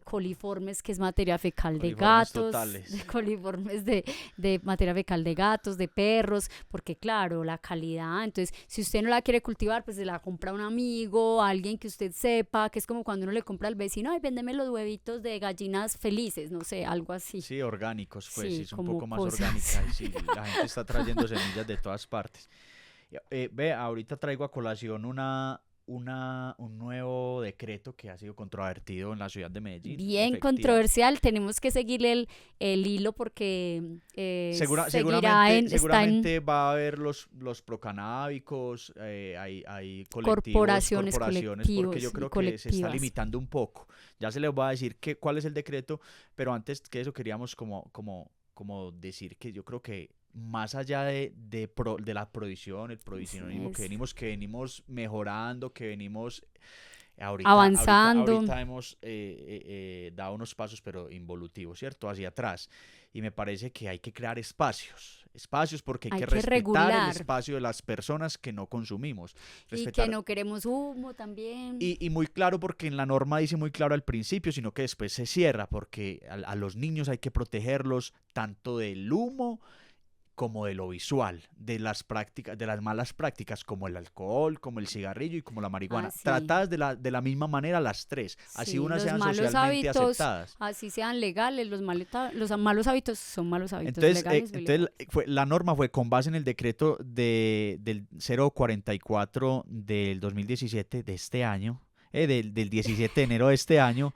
coliformes, que es materia fecal de Coliformes gatos, totales. coliformes de materia fecal de gatos, de perros, porque claro, la calidad, entonces, si usted no la quiere cultivar, pues se la compra a un amigo, a alguien que usted sepa, que es como cuando uno le compra al vecino, ay, véndeme los huevitos de gallinas felices, no sé, algo así. Sí, orgánicos, pues sí, Sí, es un como poco más cosas. orgánica y sí, la gente está trayendo semillas de todas partes. Ve, ahorita traigo a colación un nuevo decreto que ha sido controvertido en la ciudad de Medellín, Bien efectiva. controversial, tenemos que seguirle el hilo porque seguirá Seguramente, está en seguramente va a haber los procanábicos, hay colectivos, corporaciones, corporaciones, porque colectivos yo y creo que se está colectivas. limitando un poco. Ya se les va a decir cuál es el decreto, pero antes que eso queríamos como decir que yo creo que más allá de la prohibición, el prohibicionismo Es que venimos mejorando, que venimos avanzando. ahorita hemos dado unos pasos, pero involutivos, ¿cierto? Hacia atrás. Y me parece que hay que crear espacios porque hay Hay que que respetar el regular espacio de las personas que no consumimos. y que Respetar no queremos humo también. y muy claro porque en la norma dice muy claro al principio, sino que después se cierra porque a los niños hay que protegerlos tanto del humo como de lo visual, de las prácticas, de las malas prácticas, como el alcohol, como el cigarrillo y como la Ah, marihuana, sí. tratadas de la misma manera las tres, así Sí, unas los sean malos socialmente hábitos, aceptadas. así sean legales, los malos hábitos son malos hábitos, Entonces, legales o ilegales. la norma fue con base en el decreto del 044 del 2017 de este año, del 17 de enero de este año,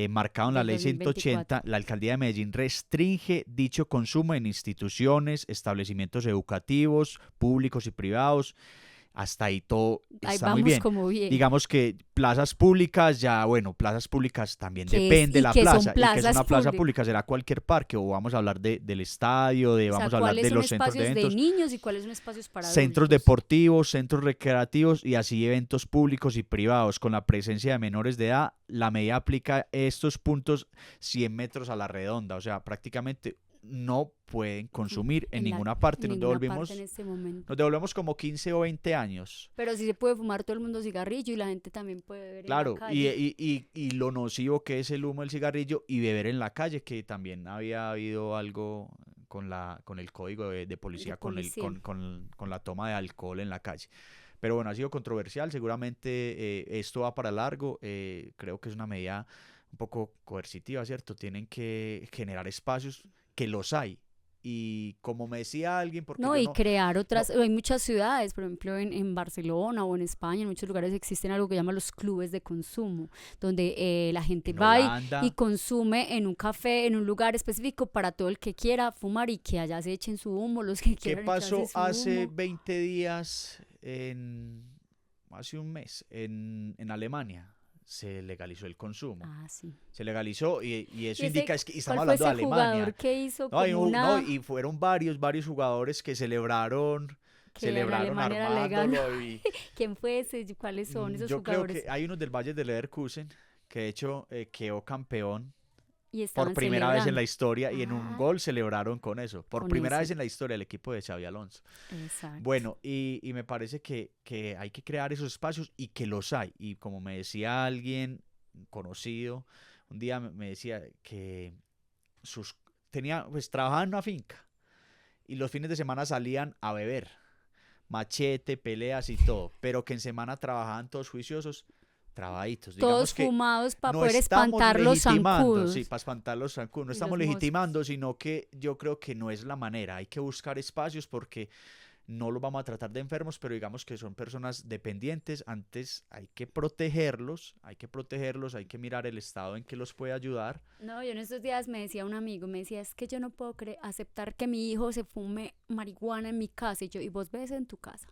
marcado en la Del ley 2024. 180, la alcaldía de Medellín restringe dicho consumo en instituciones, establecimientos educativos, públicos y privados. Hasta ahí todo Ahí está muy vamos bien. como bien. Digamos que plazas públicas, ya bueno, plazas públicas también Que es, depende y la que son plaza. ¿Y que es plazas una plaza públicas. pública? Será cualquier parque o vamos a hablar del estadio, O sea, vamos a hablar cuáles de son los centros de espacios de eventos, niños y cuáles son espacios para centros adultos. deportivos, centros recreativos y así eventos públicos y privados con la presencia de menores de edad. La medida aplica estos puntos 100 metros a la redonda, o sea, prácticamente no pueden consumir en En la, ninguna parte. en ninguna parte en este momento. Nos devolvemos como 15 o 20 años. Pero sí se puede fumar todo el mundo cigarrillo y la gente también puede beber en la Claro, y, calle. y, y, y lo nocivo que es el humo del cigarrillo y beber en la calle, que también había habido algo con el código de De policía, policía. con la toma de alcohol en la calle. Pero bueno, ha sido controversial, seguramente esto va para largo, creo que es una medida un poco coercitiva, ¿cierto? Tienen que generar espacios que los hay. Y como me decía alguien, porque No, yo y no, crear no, otras, hay muchas ciudades, por ejemplo en Barcelona o en España, en muchos lugares existen algo que llaman los clubes de consumo, donde la gente en va y Holanda, consume en un café, en un lugar específico para todo el que quiera fumar y que allá se echen su humo, los que ¿qué quieran echarse pasó su hace humo. 20 días, hace un mes, en Alemania? Se legalizó el consumo. Ah, sí. Se legalizó y ¿Y eso ese, indica, y cuál estamos fue hablando de ese jugador Alemania. que hizo No, como no, una, y fueron varios jugadores que que en celebraron Alemania era legal? armándolo y ¿Quién fue ese? ¿Cuáles son esos yo creo que jugadores? hay unos del Valle de Leverkusen que de hecho quedó campeón Y por estaban primera vez en la celebrando. historia y en un Ah, gol celebraron con eso. Por con primera eso. vez en la historia el equipo de Xavi Alonso. Exacto. Bueno, y me parece que hay que crear esos espacios y que los hay. Y como me decía alguien conocido, un día me decía que sus pues trabajaba en una finca y los fines de semana salían a beber, machete, peleas y todo, pero que en semana trabajaban todos juiciosos, trabaditos. Todos Digamos que fumados para no poder estamos espantar los legitimando, sí, zancudos para espantar los zancudos, no y estamos los moscos. legitimando, sino que yo creo que no es la manera. Hay que buscar espacios porque no los vamos a tratar de enfermos, pero digamos que son personas dependientes. Antes hay que protegerlos, hay que mirar el estado en que los puede ayudar. No, yo en estos días me decía un amigo, me decía, es que yo no puedo aceptar que mi hijo se fume marihuana en mi casa. Y yo, ¿y vos ves en tu casa?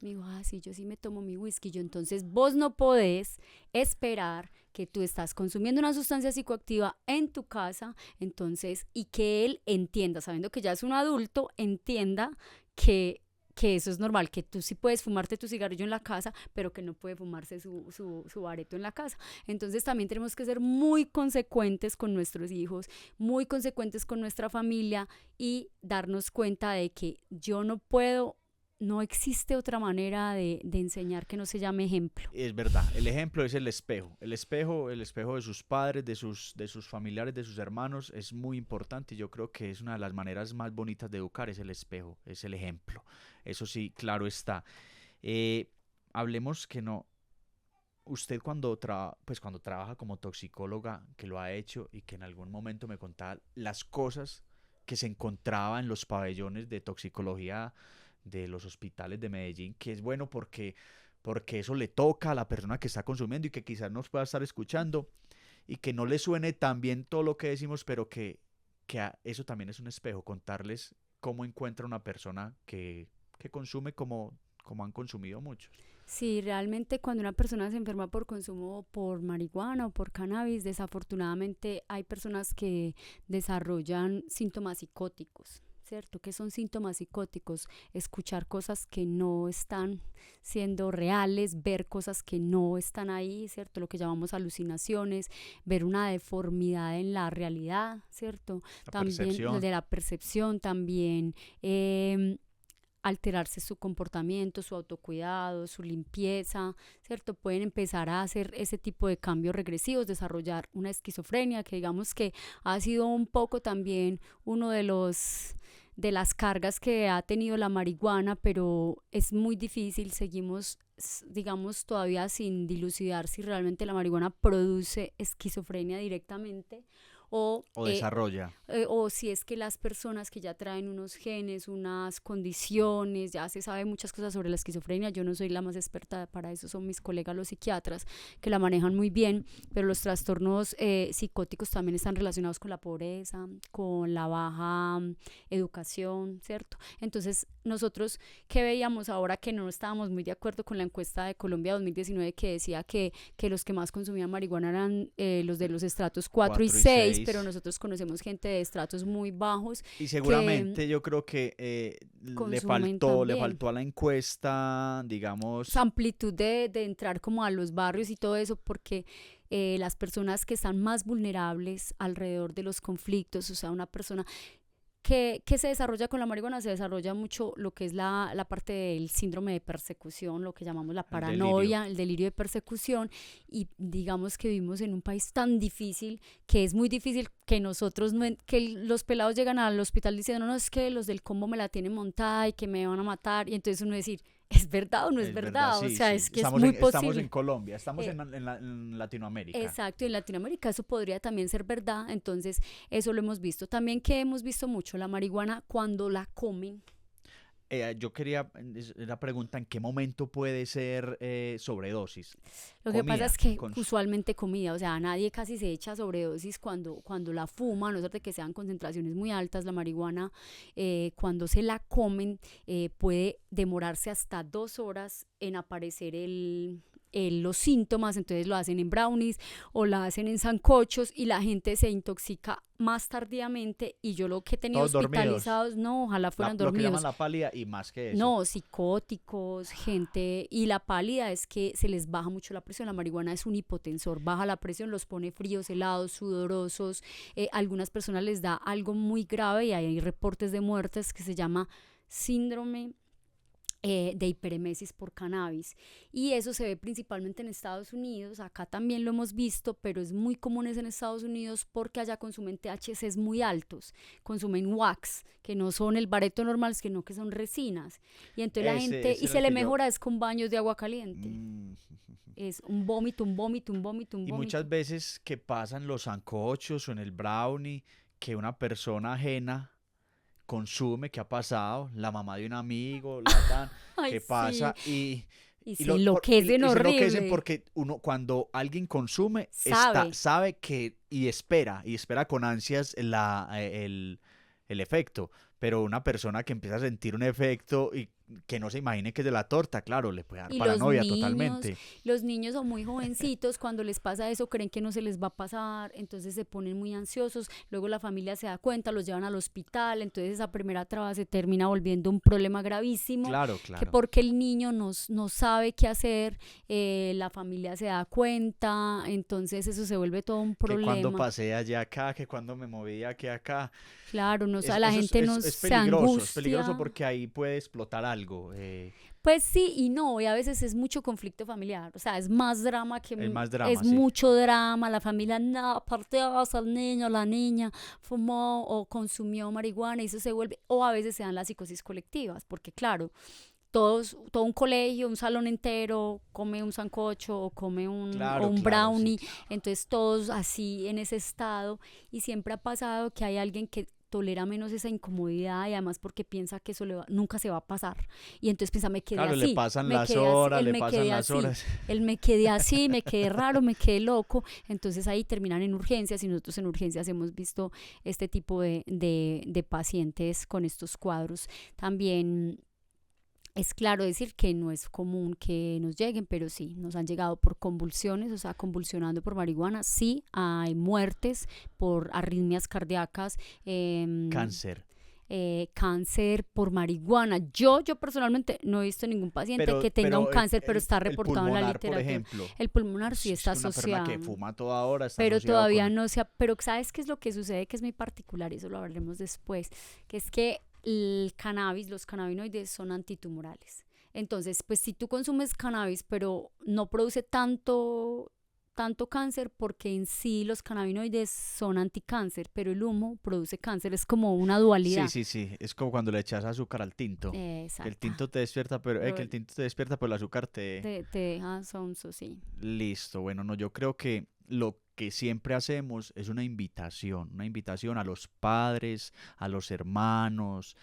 Me dijo, sí, yo sí me tomo mi whisky. Yo, entonces vos no podés esperar que tú estás consumiendo una sustancia psicoactiva en tu casa, entonces, y que él entienda, sabiendo que ya es un adulto, entienda que eso es normal, que tú sí puedes fumarte tu cigarrillo en la casa, pero que no puede fumarse su areto en la casa. Entonces también tenemos que ser muy consecuentes con nuestros hijos, muy consecuentes con nuestra familia y darnos cuenta de que yo no puedo, no existe otra manera de enseñar que no se llame ejemplo. Es verdad, el ejemplo es el espejo de sus padres, de sus familiares, de sus hermanos, es muy importante y yo creo que es una de las maneras más bonitas de educar, es el espejo, es el ejemplo. Eso sí, claro está. Eh, Hablemos que no, usted cuando trabaja como toxicóloga, que lo ha hecho y que en algún momento me contaba las cosas que se encontraba en los pabellones de toxicología de los hospitales de Medellín, que es bueno porque eso le toca a la persona que está consumiendo y que quizás nos pueda estar escuchando y que no le suene tan bien todo lo que decimos, pero que eso también es un espejo, contarles cómo encuentra una persona que consume como han consumido muchos. Sí, realmente cuando una persona se enferma por consumo por marihuana o por cannabis, desafortunadamente hay personas que desarrollan síntomas psicóticos. ¿Cierto? ¿Qué son síntomas psicóticos? Escuchar cosas que no están siendo reales, ver cosas que no están ahí, ¿cierto? Lo que llamamos alucinaciones, ver una deformidad en la realidad, ¿cierto? La También lo percepción. de la percepción, también alterarse su comportamiento, su autocuidado, su limpieza, ¿cierto? Pueden empezar a hacer ese tipo de cambios regresivos, desarrollar una esquizofrenia, que digamos que ha sido un poco también uno de las cargas que ha tenido la marihuana, pero es muy difícil, seguimos digamos todavía sin dilucidar si realmente la marihuana produce esquizofrenia directamente o O desarrolla. o si es que las personas que ya traen unos genes, unas condiciones, ya se sabe muchas cosas sobre la esquizofrenia, yo no soy la más experta para eso, son mis colegas los psiquiatras que la manejan muy bien, pero los trastornos psicóticos también están relacionados con la pobreza, con la baja educación, ¿cierto? Entonces nosotros, ¿qué veíamos ahora que no estábamos muy de acuerdo con la encuesta de Colombia 2019 que decía que los que más consumían marihuana eran los de los estratos 4 y 4 y 6, 6. pero nosotros conocemos gente de estratos muy bajos Y que seguramente yo creo que consumen le también. faltó a la encuesta, Esa digamos, amplitud de entrar como a los barrios y todo eso, porque las personas que están más vulnerables alrededor de los conflictos, o sea, una persona que se desarrolla con la marihuana, se desarrolla mucho lo que es la parte del síndrome de persecución, lo que llamamos la el delirio. paranoia, el delirio de persecución, y digamos que vivimos en un país tan difícil que es muy difícil que nosotros, que los pelados llegan al hospital diciendo, no, es que los del combo me la tienen montada y que me van a matar, y entonces uno decir, ¿es verdad o no es Es verdad, verdad? O sí, sea, sí. es que es muy Estamos en posible. Colombia, estamos Eh, en Latinoamérica. Exacto, y en Latinoamérica eso podría también ser verdad, entonces eso lo hemos visto. También que hemos visto mucho la marihuana cuando la comen. Yo quería, la pregunta, ¿en qué momento puede ser sobredosis? Lo que pasa es Comida, que usualmente comida, o sea, nadie casi se echa sobredosis cuando la fuma, a no ser de que sean concentraciones muy altas. La marihuana, cuando se la comen, puede demorarse hasta 2 horas en aparecer los síntomas, entonces lo hacen en brownies o la hacen en sancochos y la gente se intoxica más tardíamente y yo lo que he tenido todos dormidos. hospitalizados, no, ojalá fueran Lo que llaman dormidos. la pálida y más que eso. No, psicóticos, gente, y la pálida es que se les baja mucho la presión. La marihuana es un hipotensor, baja la presión, los pone fríos, helados, sudorosos. Algunas personas les da algo muy grave y hay reportes de muertes que se llama síndrome de hiperemesis por cannabis, y eso se ve principalmente en Estados Unidos. Acá también lo hemos visto, pero es muy común en Estados Unidos porque allá consumen THCs muy altos, consumen wax, que no son el bareto normal, sino que son resinas, y entonces la gente, Ese y era se el le que yo... mejora es con baños de agua caliente, Mm. es un vómito, un vómito, un vómito, un Y vómito. muchas veces que pasan los sancochos o en el brownie, que una persona ajena consume, que ha pasado, la mamá de un amigo, la tan, Ay, que sí, pasa y se enloquecen y se enloquecen horrible, porque uno cuando alguien consume sabe. sabe que y espera con ansias el efecto, pero una persona que empieza a sentir un efecto y que no se imagine que es de la torta, claro, le puede dar Y paranoia totalmente. los niños son muy jovencitos, cuando les pasa eso creen que no se les va a pasar, entonces se ponen muy ansiosos, luego la familia se da cuenta, los llevan al hospital, entonces esa primera traba se termina volviendo un problema gravísimo, Claro, que claro. porque el niño no sabe qué hacer, la familia se da cuenta, entonces eso se vuelve todo un Que cuando problema. pasé allá acá, que cuando me moví aquí acá. Claro, no, o sea, la Eso gente no es se peligroso, es peligroso angustia. porque ahí puede explotar algo. Pues sí y no, y a veces es mucho conflicto familiar, o sea, es más drama que, Es más es drama, sí. mucho drama, la familia, no, aparte el niño, la niña fumó o consumió marihuana y eso se vuelve, o a veces se dan las psicosis colectivas, porque claro, todo un colegio, un salón entero come un sancocho o come o Claro, un claro, sí, brownie, claro. entonces todos así en ese estado y siempre ha pasado que hay alguien que tolera menos esa incomodidad y además porque piensa que eso nunca se va a pasar y entonces piensa Claro, le pasan las horas, le pasan las horas. me quedé así, me quedé raro, me quedé loco, entonces ahí terminan en urgencias y nosotros en urgencias hemos visto este tipo de pacientes con estos cuadros. También es claro decir que no es común que nos lleguen, pero sí, nos han llegado por convulsiones, o sea, convulsionando por marihuana. Sí, hay muertes por arritmias cardíacas, Cáncer. cáncer por marihuana. Yo personalmente no he visto ningún paciente que tenga un cáncer, pero está El reportado en la pulmonar, por literatura. ejemplo. El pulmonar sí Es está que una persona que asociado, fuma toda hora está pero asociado todavía con... no se ha, pero ¿sabes qué es lo que sucede? Que es muy particular, y eso lo hablaremos después, que es que el cannabis, los cannabinoides son antitumorales. Entonces, pues si tú consumes cannabis, pero no produce tanto cáncer porque en sí los cannabinoides son anticáncer, pero el humo produce cáncer, es como una Sí, dualidad. sí, sí. Es como cuando le echas azúcar al tinto. Que el Exacto. tinto te despierta, que el tinto te despierta, pero el azúcar te... Te deja sonso, sí. Listo. Bueno, no, yo creo que lo que siempre hacemos es una invitación a los padres, a los hermanos,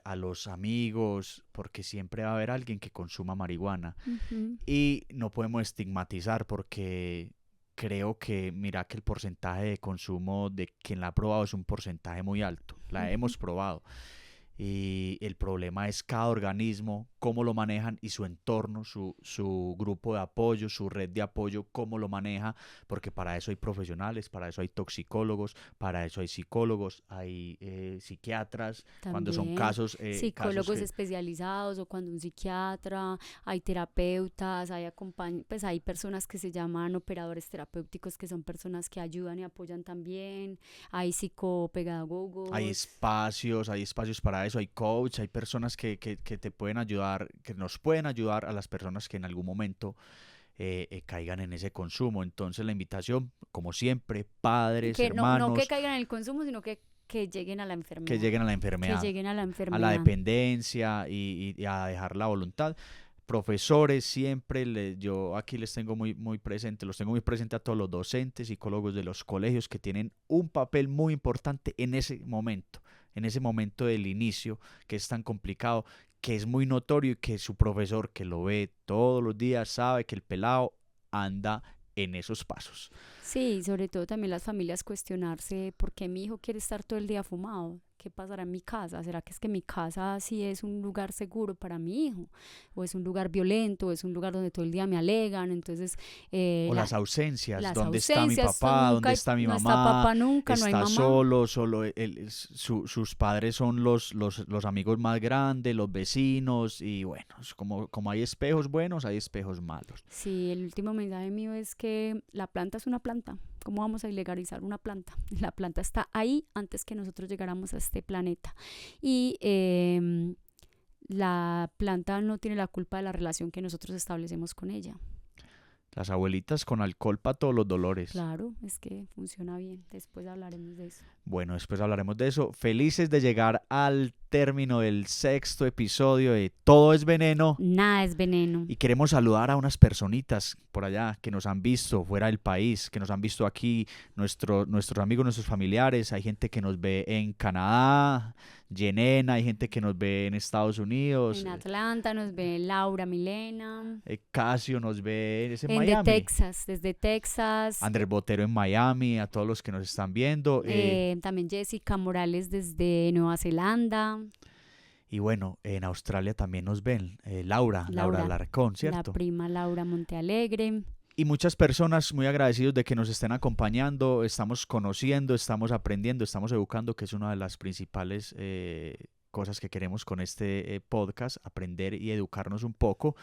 a los amigos, porque siempre va a haber alguien que consuma marihuana. Ujú, Y no podemos estigmatizar porque creo que, mira que el porcentaje de consumo de quien la ha probado es un porcentaje muy alto. La ujú. hemos probado. Y el problema es cada organismo, cómo lo manejan y su entorno, su grupo de apoyo, su red de apoyo, cómo lo maneja, porque para eso hay profesionales, para eso hay toxicólogos, para eso hay psicólogos, hay psiquiatras, cuando son También casos psicólogos que... especializados o cuando un psiquiatra, hay terapeutas, pues hay personas que se llaman operadores terapéuticos que son personas que ayudan y apoyan también, hay psicopedagogos. Hay espacios para eso, hay coach, hay personas que te pueden ayudar, que nos pueden ayudar a las personas que en algún momento caigan en ese consumo. Entonces la invitación, como siempre, padres, Que no que hermanos, caigan en el consumo, sino que lleguen a la que enfermedad, lleguen a la que enfermedad, lleguen a la a la enfermedad. dependencia y a dejar la voluntad. Profesores, siempre yo aquí les tengo muy presente, los tengo muy presente a todos los docentes, psicólogos de los colegios que tienen un papel muy importante en ese momento del inicio que es tan complicado, que es muy notorio y que su profesor que lo ve todos los días sabe que el pelado anda en esos pasos. Sí, sobre todo también las familias cuestionarse por qué mi hijo quiere estar todo el día fumado. ¿Qué pasará en mi casa? ¿Será que es que mi casa sí es un lugar seguro para mi hijo? ¿O es un lugar violento? ¿O es un lugar donde todo el día me alegan? Entonces, O las ausencias, las ¿dónde está mi ausencias, papá? ¿Dónde está mi no está mamá? papá nunca, no hay Está mamá. solo, sus padres son los amigos más grandes, los vecinos, y bueno, es como hay espejos buenos, hay espejos malos. Sí, el último mensaje mío es que la planta es una planta. ¿Cómo vamos a ilegalizar una planta? La planta está ahí antes que nosotros llegáramos a este planeta. Y la planta no tiene la culpa de la relación que nosotros establecemos con ella. Las abuelitas con alcohol para todos los dolores. Claro, es que funciona bien. Después hablaremos de eso. Bueno, después hablaremos de eso. Felices de llegar al término del sexto episodio de Todo es Veneno. Nada es veneno. Y queremos saludar a unas personitas por allá que nos han visto fuera del país, que nos han visto aquí, nuestros amigos, nuestros familiares. Hay gente que nos ve en Canadá, Yenena, hay gente que nos ve en Estados Unidos. En Atlanta nos ve Laura Milena. Casio nos ve en De Miami. Texas, desde Texas. Andrés Botero en Miami, a todos los que nos están viendo. también Jessica Morales desde Nueva Zelanda. Y bueno, en Australia también nos ven, Laura Laura, Alarcón, la ¿cierto? prima Laura Montealegre. Y muchas personas muy agradecidos de que nos estén acompañando, estamos conociendo, estamos aprendiendo, estamos educando, que es una de las principales cosas que queremos con este podcast, aprender y educarnos un poco.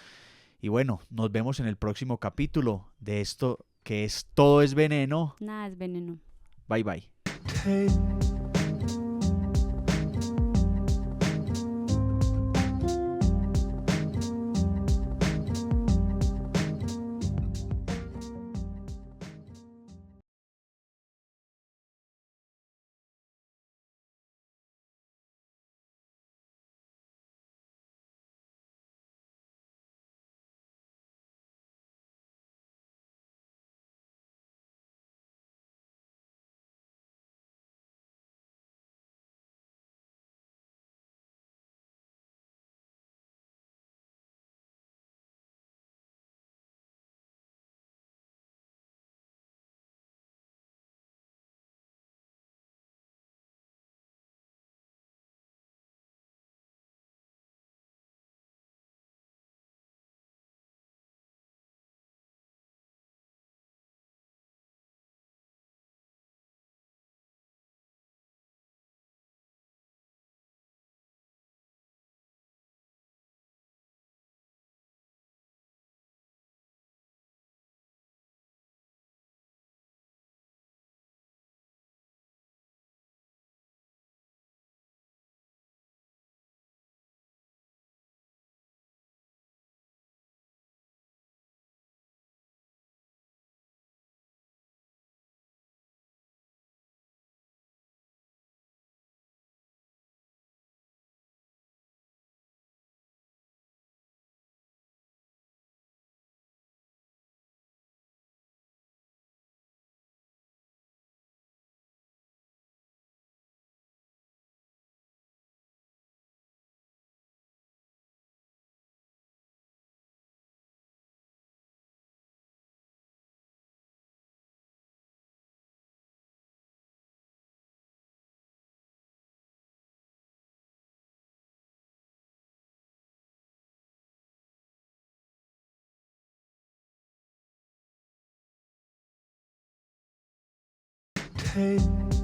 Y bueno, nos vemos en el próximo capítulo de esto que es Todo es Veneno. Nada es veneno. Bye bye. Hey.